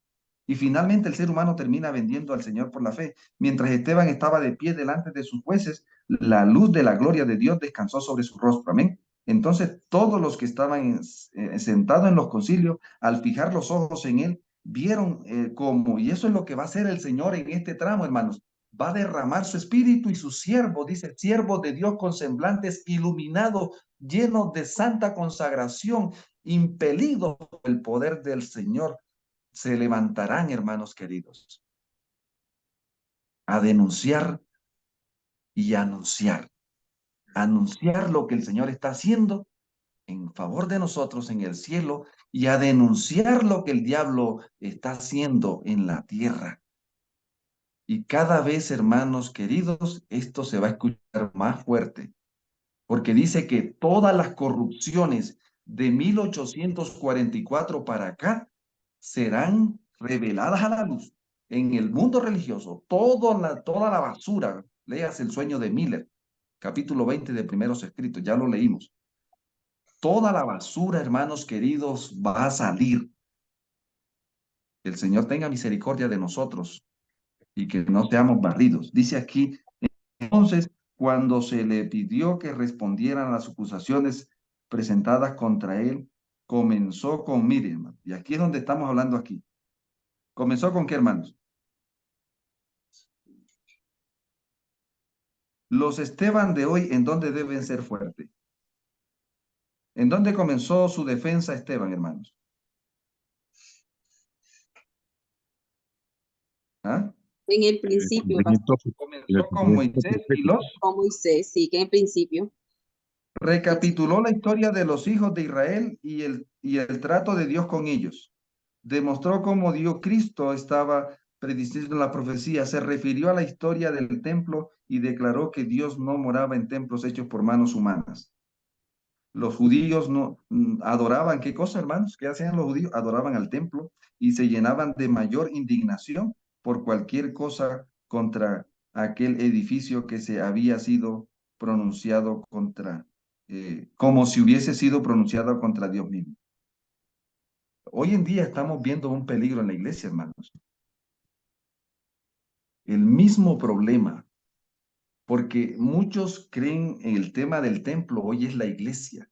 Y finalmente el ser humano termina vendiendo al Señor por la fe. Mientras Esteban estaba de pie delante de sus jueces, la luz de la gloria de Dios descansó sobre su rostro. Amén. Entonces todos los que estaban sentados en los concilios, al fijar los ojos en él, vieron cómo, y eso es lo que va a hacer el Señor en este tramo, hermanos. Va a derramar su espíritu y su siervo, dice, siervos de Dios con semblantes iluminados, llenos de santa consagración, impelidos por el poder del Señor, se levantarán, hermanos queridos, a denunciar y anunciar. Anunciar lo que el Señor está haciendo en favor de nosotros en el cielo y a denunciar lo que el diablo está haciendo en la tierra. Y cada vez, hermanos queridos, esto se va a escuchar más fuerte, porque dice que todas las corrupciones de 1844 para acá serán reveladas a la luz en el mundo religioso. Toda la basura, leas El sueño de Miller, capítulo 20 de Primeros Escritos, ya lo leímos. Toda la basura, hermanos queridos, va a salir. Que el Señor tenga misericordia de nosotros y que no seamos barridos. Dice aquí, entonces, cuando se le pidió que respondieran a las acusaciones presentadas contra él, comenzó con Miriam. Y aquí es donde estamos hablando aquí. ¿Comenzó con qué, hermanos? Los Esteban de hoy, ¿en dónde deben ser fuertes? ¿En dónde comenzó su defensa Esteban, hermanos? ¿Ah? En el En el principio, cumplimiento, pastor, en el Comenzó con cumplimiento Moisés y profético. los con Moisés, sí, que en el principio. recapituló la historia de los hijos de Israel y el trato de Dios con ellos. Demostró cómo Dios Cristo estaba prediciendo la profecía. Se refirió a la historia del templo y declaró que Dios no moraba en templos hechos por manos humanas. Los judíos no adoraban, ¿qué cosa, hermanos? ¿Qué hacían los judíos? Adoraban al templo y se llenaban de mayor indignación por cualquier cosa contra aquel edificio que se había sido pronunciado contra, como si hubiese sido pronunciado contra Dios mismo. Hoy en día estamos viendo un peligro en la iglesia, hermanos. El mismo problema, porque muchos creen en el tema del templo, hoy es la iglesia.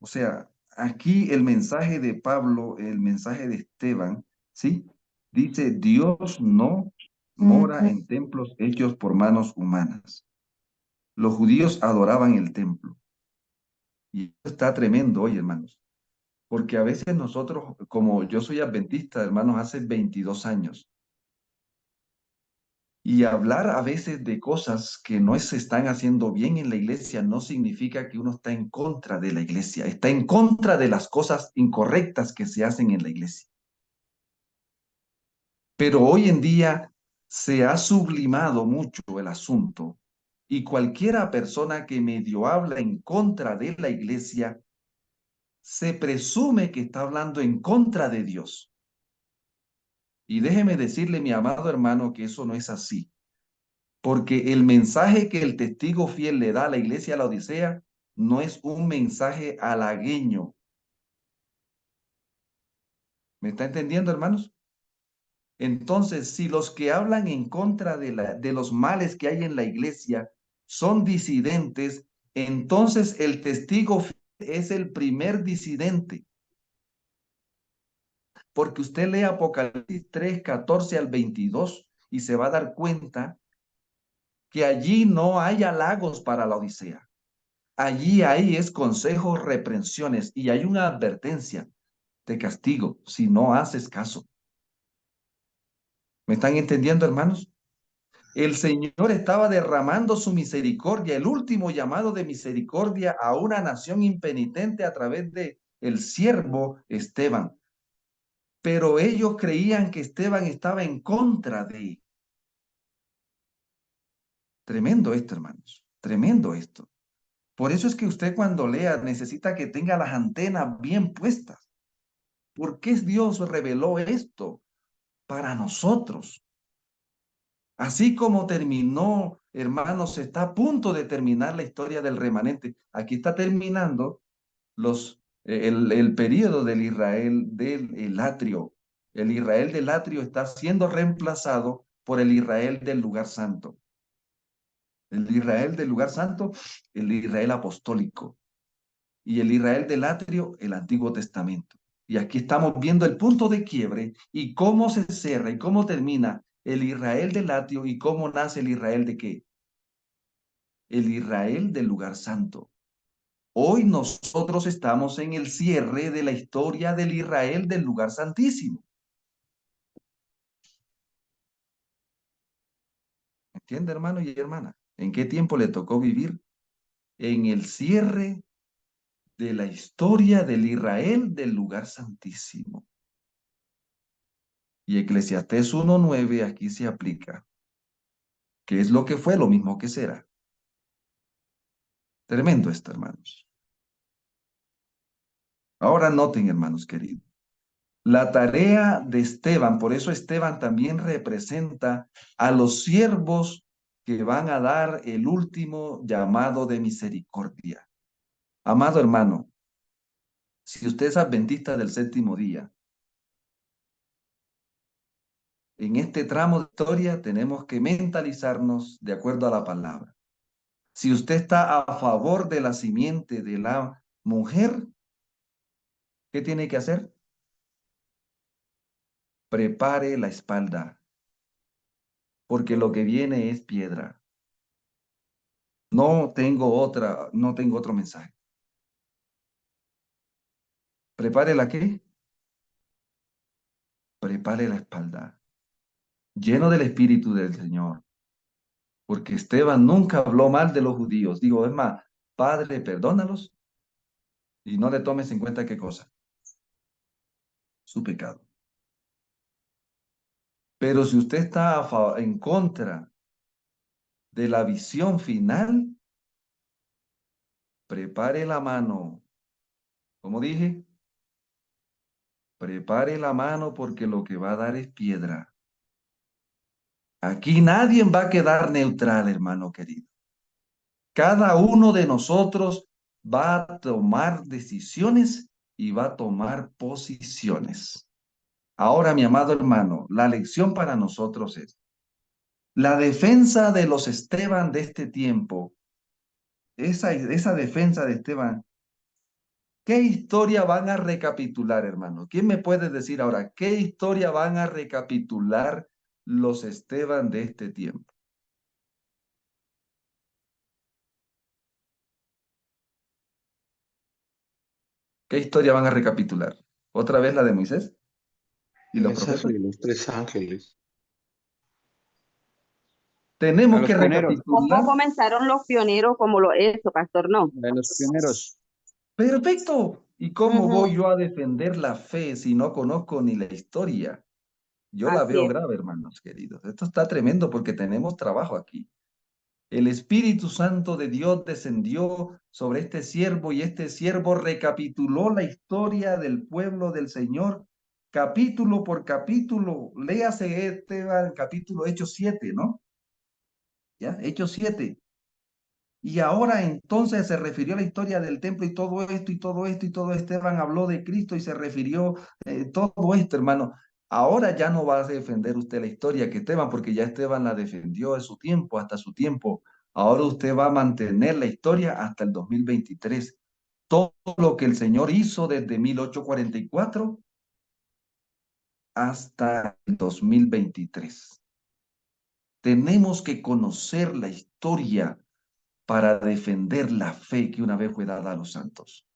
O sea, aquí el mensaje de Pablo, el mensaje de Esteban, ¿sí? Dice, Dios no mora en templos hechos por manos humanas. Los judíos adoraban el templo. Y esto está tremendo hoy, hermanos. Porque a veces nosotros, como yo soy adventista, hermanos, hace 22 años, y hablar a veces de cosas que no se están haciendo bien en la iglesia no significa que uno está en contra de la iglesia, está en contra de las cosas incorrectas que se hacen en la iglesia. Pero hoy en día se ha sublimado mucho el asunto y cualquiera persona que medio habla en contra de la iglesia se presume que está hablando en contra de Dios. Y déjeme decirle, mi amado hermano, que eso no es así. Porque el mensaje que el testigo fiel le da a la iglesia de la Odisea no es un mensaje halagueño. ¿Me está entendiendo, hermanos? Entonces, si los que hablan en contra de los males que hay en la iglesia son disidentes, entonces el testigo fiel es el primer disidente. Porque usted lee Apocalipsis 3, 14 al 22 y se va a dar cuenta que allí no hay halagos para la Odisea. Allí hay es consejos, reprensiones y hay una advertencia de castigo si no haces caso. ¿Me están entendiendo, hermanos? El Señor estaba derramando su misericordia, el último llamado de misericordia a una nación impenitente a través de el siervo Esteban. Pero ellos creían que Esteban estaba en contra de. Tremendo esto, hermanos. Tremendo esto. Por eso es que usted cuando lea necesita que tenga las antenas bien puestas. ¿Por qué Dios reveló esto para nosotros? Así como terminó, hermanos, está a punto de terminar la historia del remanente. Aquí está terminando el periodo del Israel del atrio. El Israel del atrio está siendo reemplazado por el Israel del lugar santo. El Israel del lugar santo, el Israel apostólico. Y el Israel del atrio, el Antiguo Testamento. Y aquí estamos viendo el punto de quiebre y cómo se cierra y cómo termina el Israel del atrio y cómo nace el Israel de qué? El Israel del lugar santo. Hoy nosotros estamos en el cierre de la historia del Israel del lugar santísimo. ¿Entiende, hermano y hermana? ¿En qué tiempo le tocó vivir? En el cierre de la historia del Israel del lugar santísimo. Y Eclesiastés 1:9 aquí se aplica. ¿Qué es lo que fue? Lo mismo que será. Tremendo esto, hermanos. Ahora noten, hermanos queridos. La tarea de Esteban, por eso Esteban también representa a los siervos que van a dar el último llamado de misericordia. Amado hermano, si usted es adventista del séptimo día, en este tramo de historia tenemos que mentalizarnos de acuerdo a la palabra. Si usted está a favor de la simiente de la mujer, ¿qué tiene que hacer? Prepare la espalda, porque lo que viene es piedra. No tengo otro mensaje. ¿Prepare la qué? Prepare la espalda, lleno del Espíritu del Señor, porque Esteban nunca habló mal de los judíos. Digo, es más, Padre, perdónalos y no le tomes en cuenta qué cosa, su pecado. Pero si usted está en contra de la visión final, prepare la mano. Como dije, prepare la mano porque lo que va a dar es piedra. Aquí nadie va a quedar neutral, hermano querido. Cada uno de nosotros va a tomar decisiones y va a tomar posiciones. Ahora, mi amado hermano, la lección para nosotros es la defensa de los Esteban de este tiempo. Esa defensa de Esteban, ¿qué historia van a recapitular, hermano? ¿Quién me puede decir ahora qué historia van a recapitular los Esteban de este tiempo? ¿Qué historia van a recapitular? ¿Otra vez la de Moisés y los Esa profetas? de los tres ángeles. A Tenemos los que pioneros, ¿Cómo recapitular. comenzaron los pioneros como lo eso, pastor? No. de los pioneros. Perfecto. ¿Y cómo Ujú, voy yo a defender la fe si no conozco ni la historia? Yo la así veo es. grave, hermanos queridos. Esto está tremendo porque tenemos trabajo aquí. El Espíritu Santo de Dios descendió sobre este siervo y este siervo recapituló la historia del pueblo del Señor, capítulo por capítulo. Léase Esteban, capítulo Hechos 7, ¿no? ¿Ya? Hechos 7. Y ahora entonces se refirió a la historia del templo y todo esto y todo esto y todo. Esteban habló de Cristo y se refirió todo esto, hermano. Ahora ya no va a defender usted la historia que Esteban, porque ya Esteban la defendió en su tiempo, hasta su tiempo. Ahora usted va a mantener la historia hasta el 2023. Todo lo que el Señor hizo desde 1844 hasta el 2023. Tenemos que conocer la historia para defender la fe que una vez fue dada a los santos.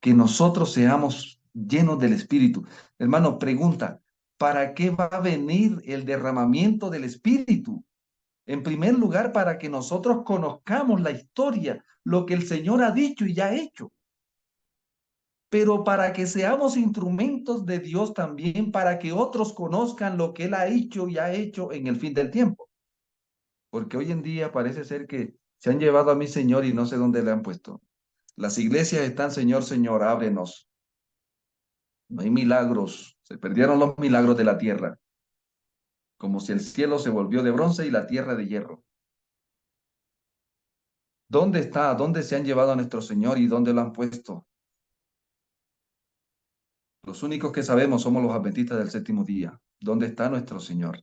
Que nosotros seamos llenos del Espíritu. Hermano, pregunta, ¿para qué va a venir el derramamiento del Espíritu? En primer lugar, para que nosotros conozcamos la historia, lo que el Señor ha dicho y ya ha hecho. Pero para que seamos instrumentos de Dios también, para que otros conozcan lo que Él ha hecho y ha hecho en el fin del tiempo. Porque hoy en día parece ser que Se han llevado a mi Señor y no sé dónde le han puesto. Las iglesias están, Señor, Señor, ábrenos. No hay milagros. Se perdieron los milagros de la tierra, como si el cielo se volvió de bronce y la tierra de hierro. ¿Dónde está? ¿Dónde se han llevado a nuestro Señor y dónde lo han puesto? Los únicos que sabemos somos los adventistas del séptimo día. ¿Dónde está nuestro Señor?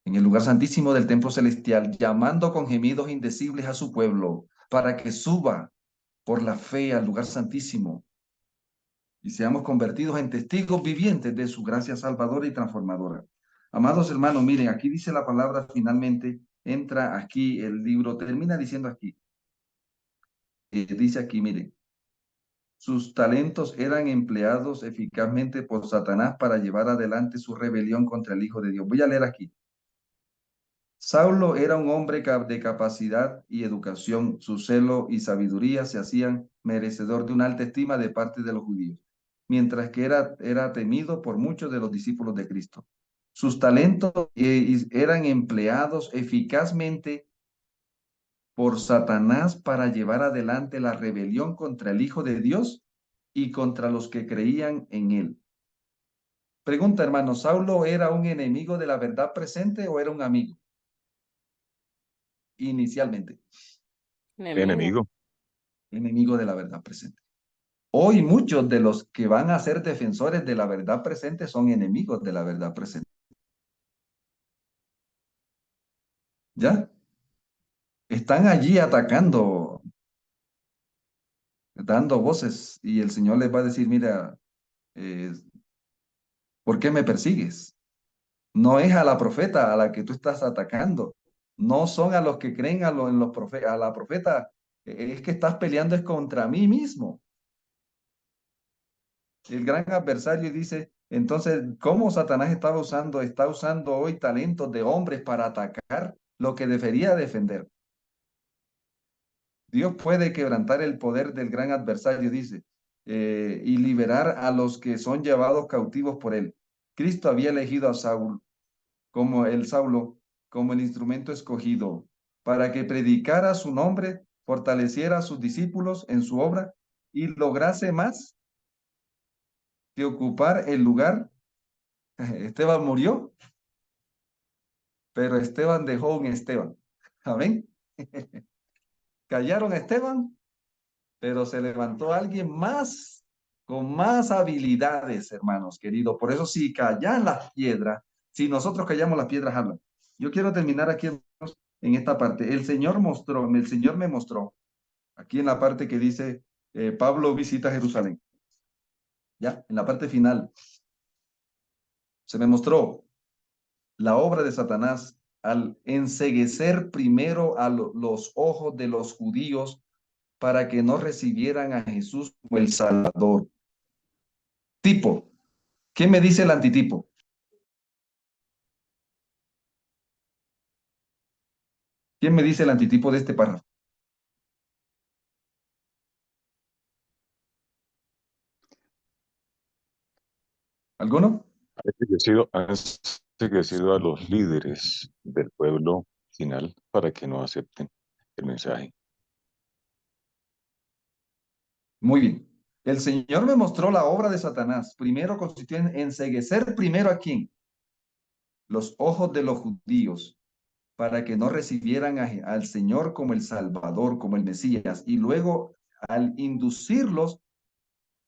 En el lugar santísimo del templo celestial, llamando con gemidos indecibles a su pueblo para que suba por la fe al lugar santísimo y seamos convertidos en testigos vivientes de su gracia salvadora y transformadora. Amados hermanos, miren, aquí dice la palabra finalmente, entra aquí el libro, termina diciendo aquí, dice aquí, miren, sus talentos eran empleados eficazmente por Satanás para llevar adelante su rebelión contra el Hijo de Dios. Voy a leer aquí. Saulo era un hombre de capacidad y educación. Su celo y sabiduría se hacían merecedor de una alta estima de parte de los judíos, mientras que era temido por muchos de los discípulos de Cristo. Sus talentos eran empleados eficazmente por Satanás para llevar adelante la rebelión contra el Hijo de Dios y contra los que creían en él. Pregunta, hermano, ¿Saulo era un enemigo de la verdad presente o era un amigo? Inicialmente, Enemigo. enemigo de la verdad presente. Hoy muchos de los que van a ser defensores de la verdad presente son enemigos de la verdad presente. ¿Ya? Están allí atacando, dando voces y el Señor les va a decir, mira, eh, ¿por qué me persigues? No es a la profeta a la que tú estás atacando. No son a los que creen en los a la profeta. Es que estás peleando es contra mí mismo. El gran adversario dice, entonces, ¿cómo Satanás está usando hoy talentos de hombres para atacar lo que debería defender? Dios puede quebrantar el poder del gran adversario, dice, y liberar a los que son llevados cautivos por él. Cristo había elegido a Saulo como el instrumento escogido para que predicara su nombre, fortaleciera a sus discípulos en su obra y lograse más que ocupar el lugar. Esteban murió, pero Esteban dejó un Esteban. Amén. Callaron a Esteban, pero se levantó alguien más con más habilidades, hermanos queridos. Por eso si callan las piedras, si nosotros callamos las piedras, hablan. Yo quiero terminar aquí en esta parte. El Señor me mostró, aquí en la parte que dice, Pablo visita Jerusalén. Ya, en la parte final, se me mostró la obra de Satanás al enceguecer primero a los ojos de los judíos para que no recibieran a Jesús como el Salvador. Tipo, ¿qué me dice el antitipo? ¿Quién me dice el antitipo de este párrafo? ¿Alguno? Han enseguecido a los líderes del pueblo final para que no acepten el mensaje. Muy bien. El Señor me mostró la obra de Satanás. Primero consistió en enceguecer primero a quién? Los ojos de los judíos para que no recibieran al Señor como el Salvador, como el Mesías, y luego al inducirlos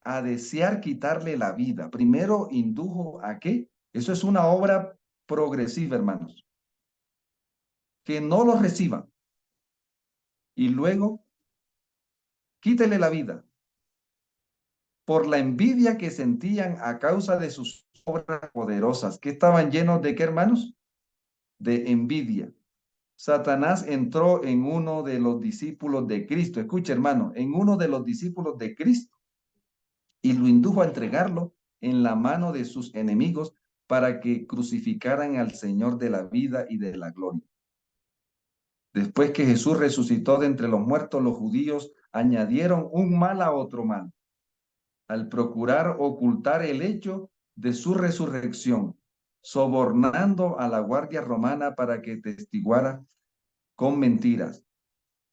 a desear quitarle la vida. Primero indujo a qué? Eso es una obra progresiva, hermanos. Que no los reciban. Y luego quítele la vida. Por la envidia que sentían a causa de sus obras poderosas, que estaban llenos de qué, hermanos? De envidia. Satanás entró en uno de los discípulos de Cristo. Escuche, hermano, en uno de los discípulos de Cristo y lo indujo a entregarlo en la mano de sus enemigos para que crucificaran al Señor de la vida y de la gloria. Después que Jesús resucitó de entre los muertos, los judíos añadieron un mal a otro mal, al procurar ocultar el hecho de su resurrección, sobornando a la guardia romana para que testiguara con mentiras.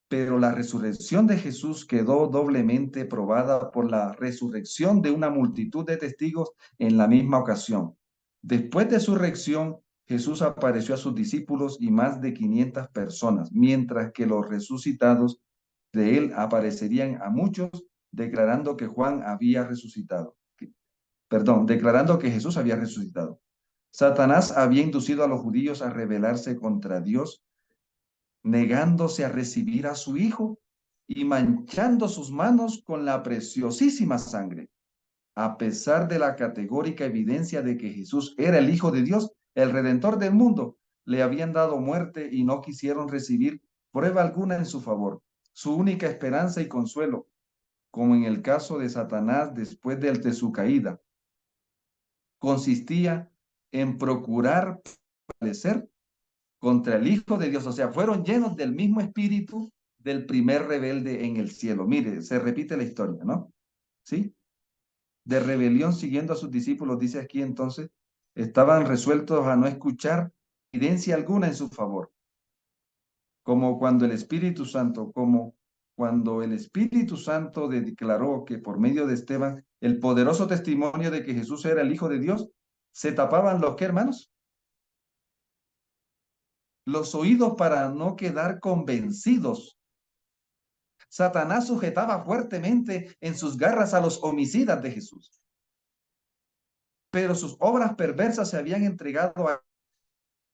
Pero la resurrección de Jesús quedó doblemente probada por la resurrección de una multitud de testigos en la misma ocasión. Después de su resurrección, Jesús apareció a sus discípulos y más de 500 personas, mientras que los resucitados de él aparecerían a muchos, declarando que Juan había resucitado. Perdón, declarando que Jesús había resucitado. Satanás había inducido a los judíos a rebelarse contra Dios, negándose a recibir a su Hijo y manchando sus manos con la preciosísima sangre. A pesar de la categórica evidencia de que Jesús era el Hijo de Dios, el Redentor del mundo, le habían dado muerte y no quisieron recibir prueba alguna en su favor. Su única esperanza y consuelo, como en el caso de Satanás después de su caída, consistía en procurar prevalecer contra el Hijo de Dios. O sea, fueron llenos del mismo espíritu del primer rebelde en el cielo. Mire, se repite la historia, ¿no? ¿Sí? De rebelión siguiendo a sus discípulos, dice aquí entonces, estaban resueltos a no escuchar evidencia alguna en su favor. Como cuando el Espíritu Santo declaró que por medio de Esteban, el poderoso testimonio de que Jesús era el Hijo de Dios, se tapaban los, ¿qué, hermanos? Los oídos para no quedar convencidos. Satanás sujetaba fuertemente en sus garras a los homicidas de Jesús. Pero sus obras perversas se habían entregado a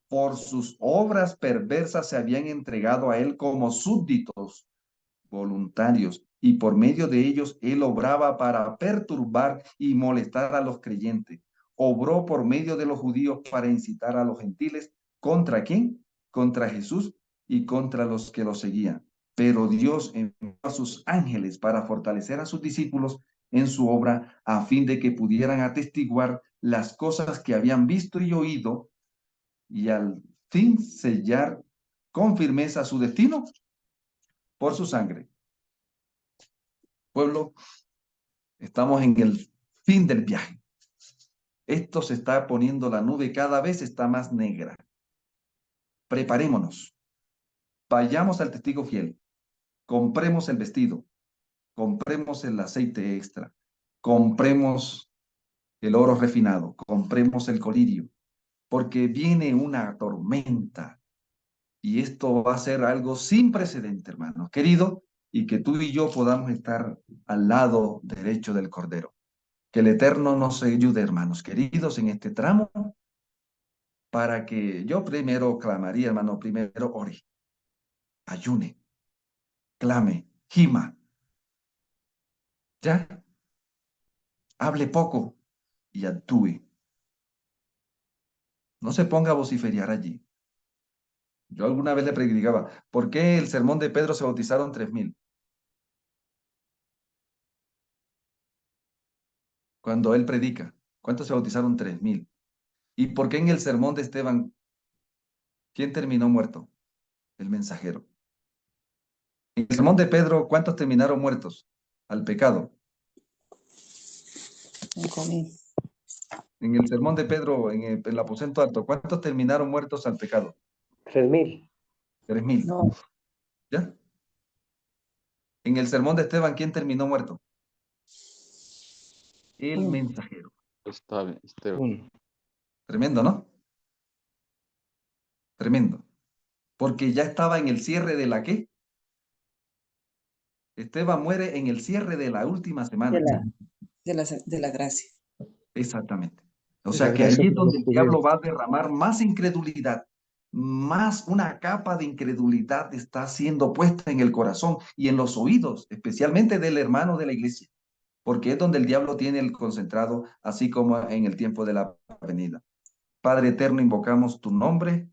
por sus obras perversas se habían entregado a él como súbditos voluntarios, y por medio de ellos él obraba para perturbar y molestar a los creyentes. Obró por medio de los judíos para incitar a los gentiles. ¿Contra quién? Contra Jesús y contra los que lo seguían. Pero Dios envió a sus ángeles para fortalecer a sus discípulos en su obra, a fin de que pudieran atestiguar las cosas que habían visto y oído, y al fin sellar con firmeza su destino por su sangre. Pueblo, estamos en el fin del viaje. Esto se está poniendo, la nube cada vez está más negra. Preparémonos. Vayamos al testigo fiel. Compremos el vestido. Compremos el aceite extra. Compremos el oro refinado. Compremos el colirio. Porque viene una tormenta. Y esto va a ser algo sin precedente, hermano querido, y que tú y yo podamos estar al lado derecho del Cordero. Que el Eterno nos ayude, hermanos queridos, en este tramo, para que yo primero clamaría, hermano, primero ore, ayune, clame, gima, ya, hable poco y actúe. No se ponga a vociferiar allí. Yo alguna vez le predicaba, ¿por qué el sermón de Pedro se bautizaron 3,000? Cuando él predica, ¿cuántos se bautizaron? 3,000. ¿Y por qué en el sermón de Esteban, quién terminó muerto? El mensajero. En el sermón de Pedro, ¿cuántos terminaron muertos? Al pecado. 5,000. En el sermón de Pedro, en el aposento alto, ¿cuántos terminaron muertos al pecado? 3,000. 3,000. No, ¿Ya? En el sermón de Esteban, ¿quién terminó muerto? El mensajero. Está bien, Uno. Tremendo, ¿no? Tremendo. Porque ya estaba en el cierre de la ¿qué? Esteban muere en el cierre de la última semana. de la gracia. Exactamente. O De sea la que ahí gracia es por los donde el judíos. diablo va a derramar más incredulidad, más una capa de incredulidad está siendo puesta en el corazón y en los oídos, especialmente del hermano de la iglesia, porque es donde el diablo tiene el concentrado, así como en el tiempo de la venida. Padre eterno, invocamos tu nombre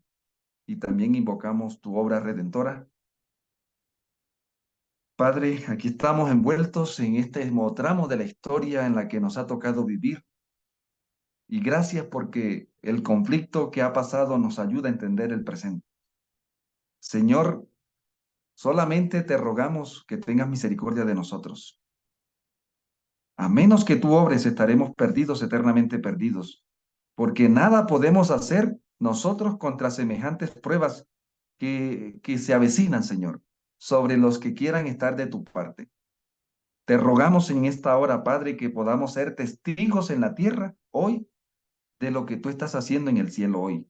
y también invocamos tu obra redentora. Padre, aquí estamos envueltos en este tramo de la historia en la que nos ha tocado vivir. Y gracias porque el conflicto que ha pasado nos ayuda a entender el presente. Señor, solamente te rogamos que tengas misericordia de nosotros. A menos que tú obres, estaremos perdidos, eternamente perdidos, porque nada podemos hacer nosotros contra semejantes pruebas que se avecinan, Señor, sobre los que quieran estar de tu parte. Te rogamos en esta hora, Padre, que podamos ser testigos en la tierra hoy de lo que tú estás haciendo en el cielo hoy.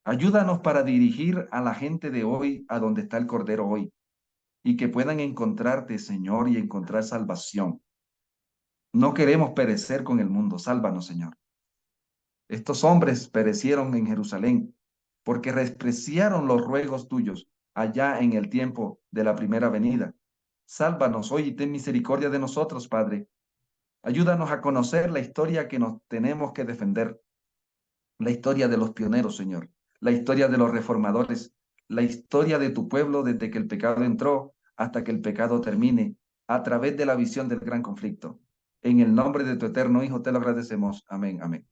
Ayúdanos para dirigir a la gente de hoy a donde está el Cordero hoy y que puedan encontrarte, Señor, y encontrar salvación. No queremos perecer con el mundo. Sálvanos, Señor. Estos hombres perecieron en Jerusalén porque despreciaron los ruegos tuyos allá en el tiempo de la primera venida. Sálvanos hoy y ten misericordia de nosotros, Padre. Ayúdanos a conocer la historia que nos tenemos que defender, la historia de los pioneros, Señor, la historia de los reformadores, la historia de tu pueblo desde que el pecado entró hasta que el pecado termine, a través de la visión del gran conflicto. En el nombre de tu eterno Hijo te lo agradecemos. Amén, amén.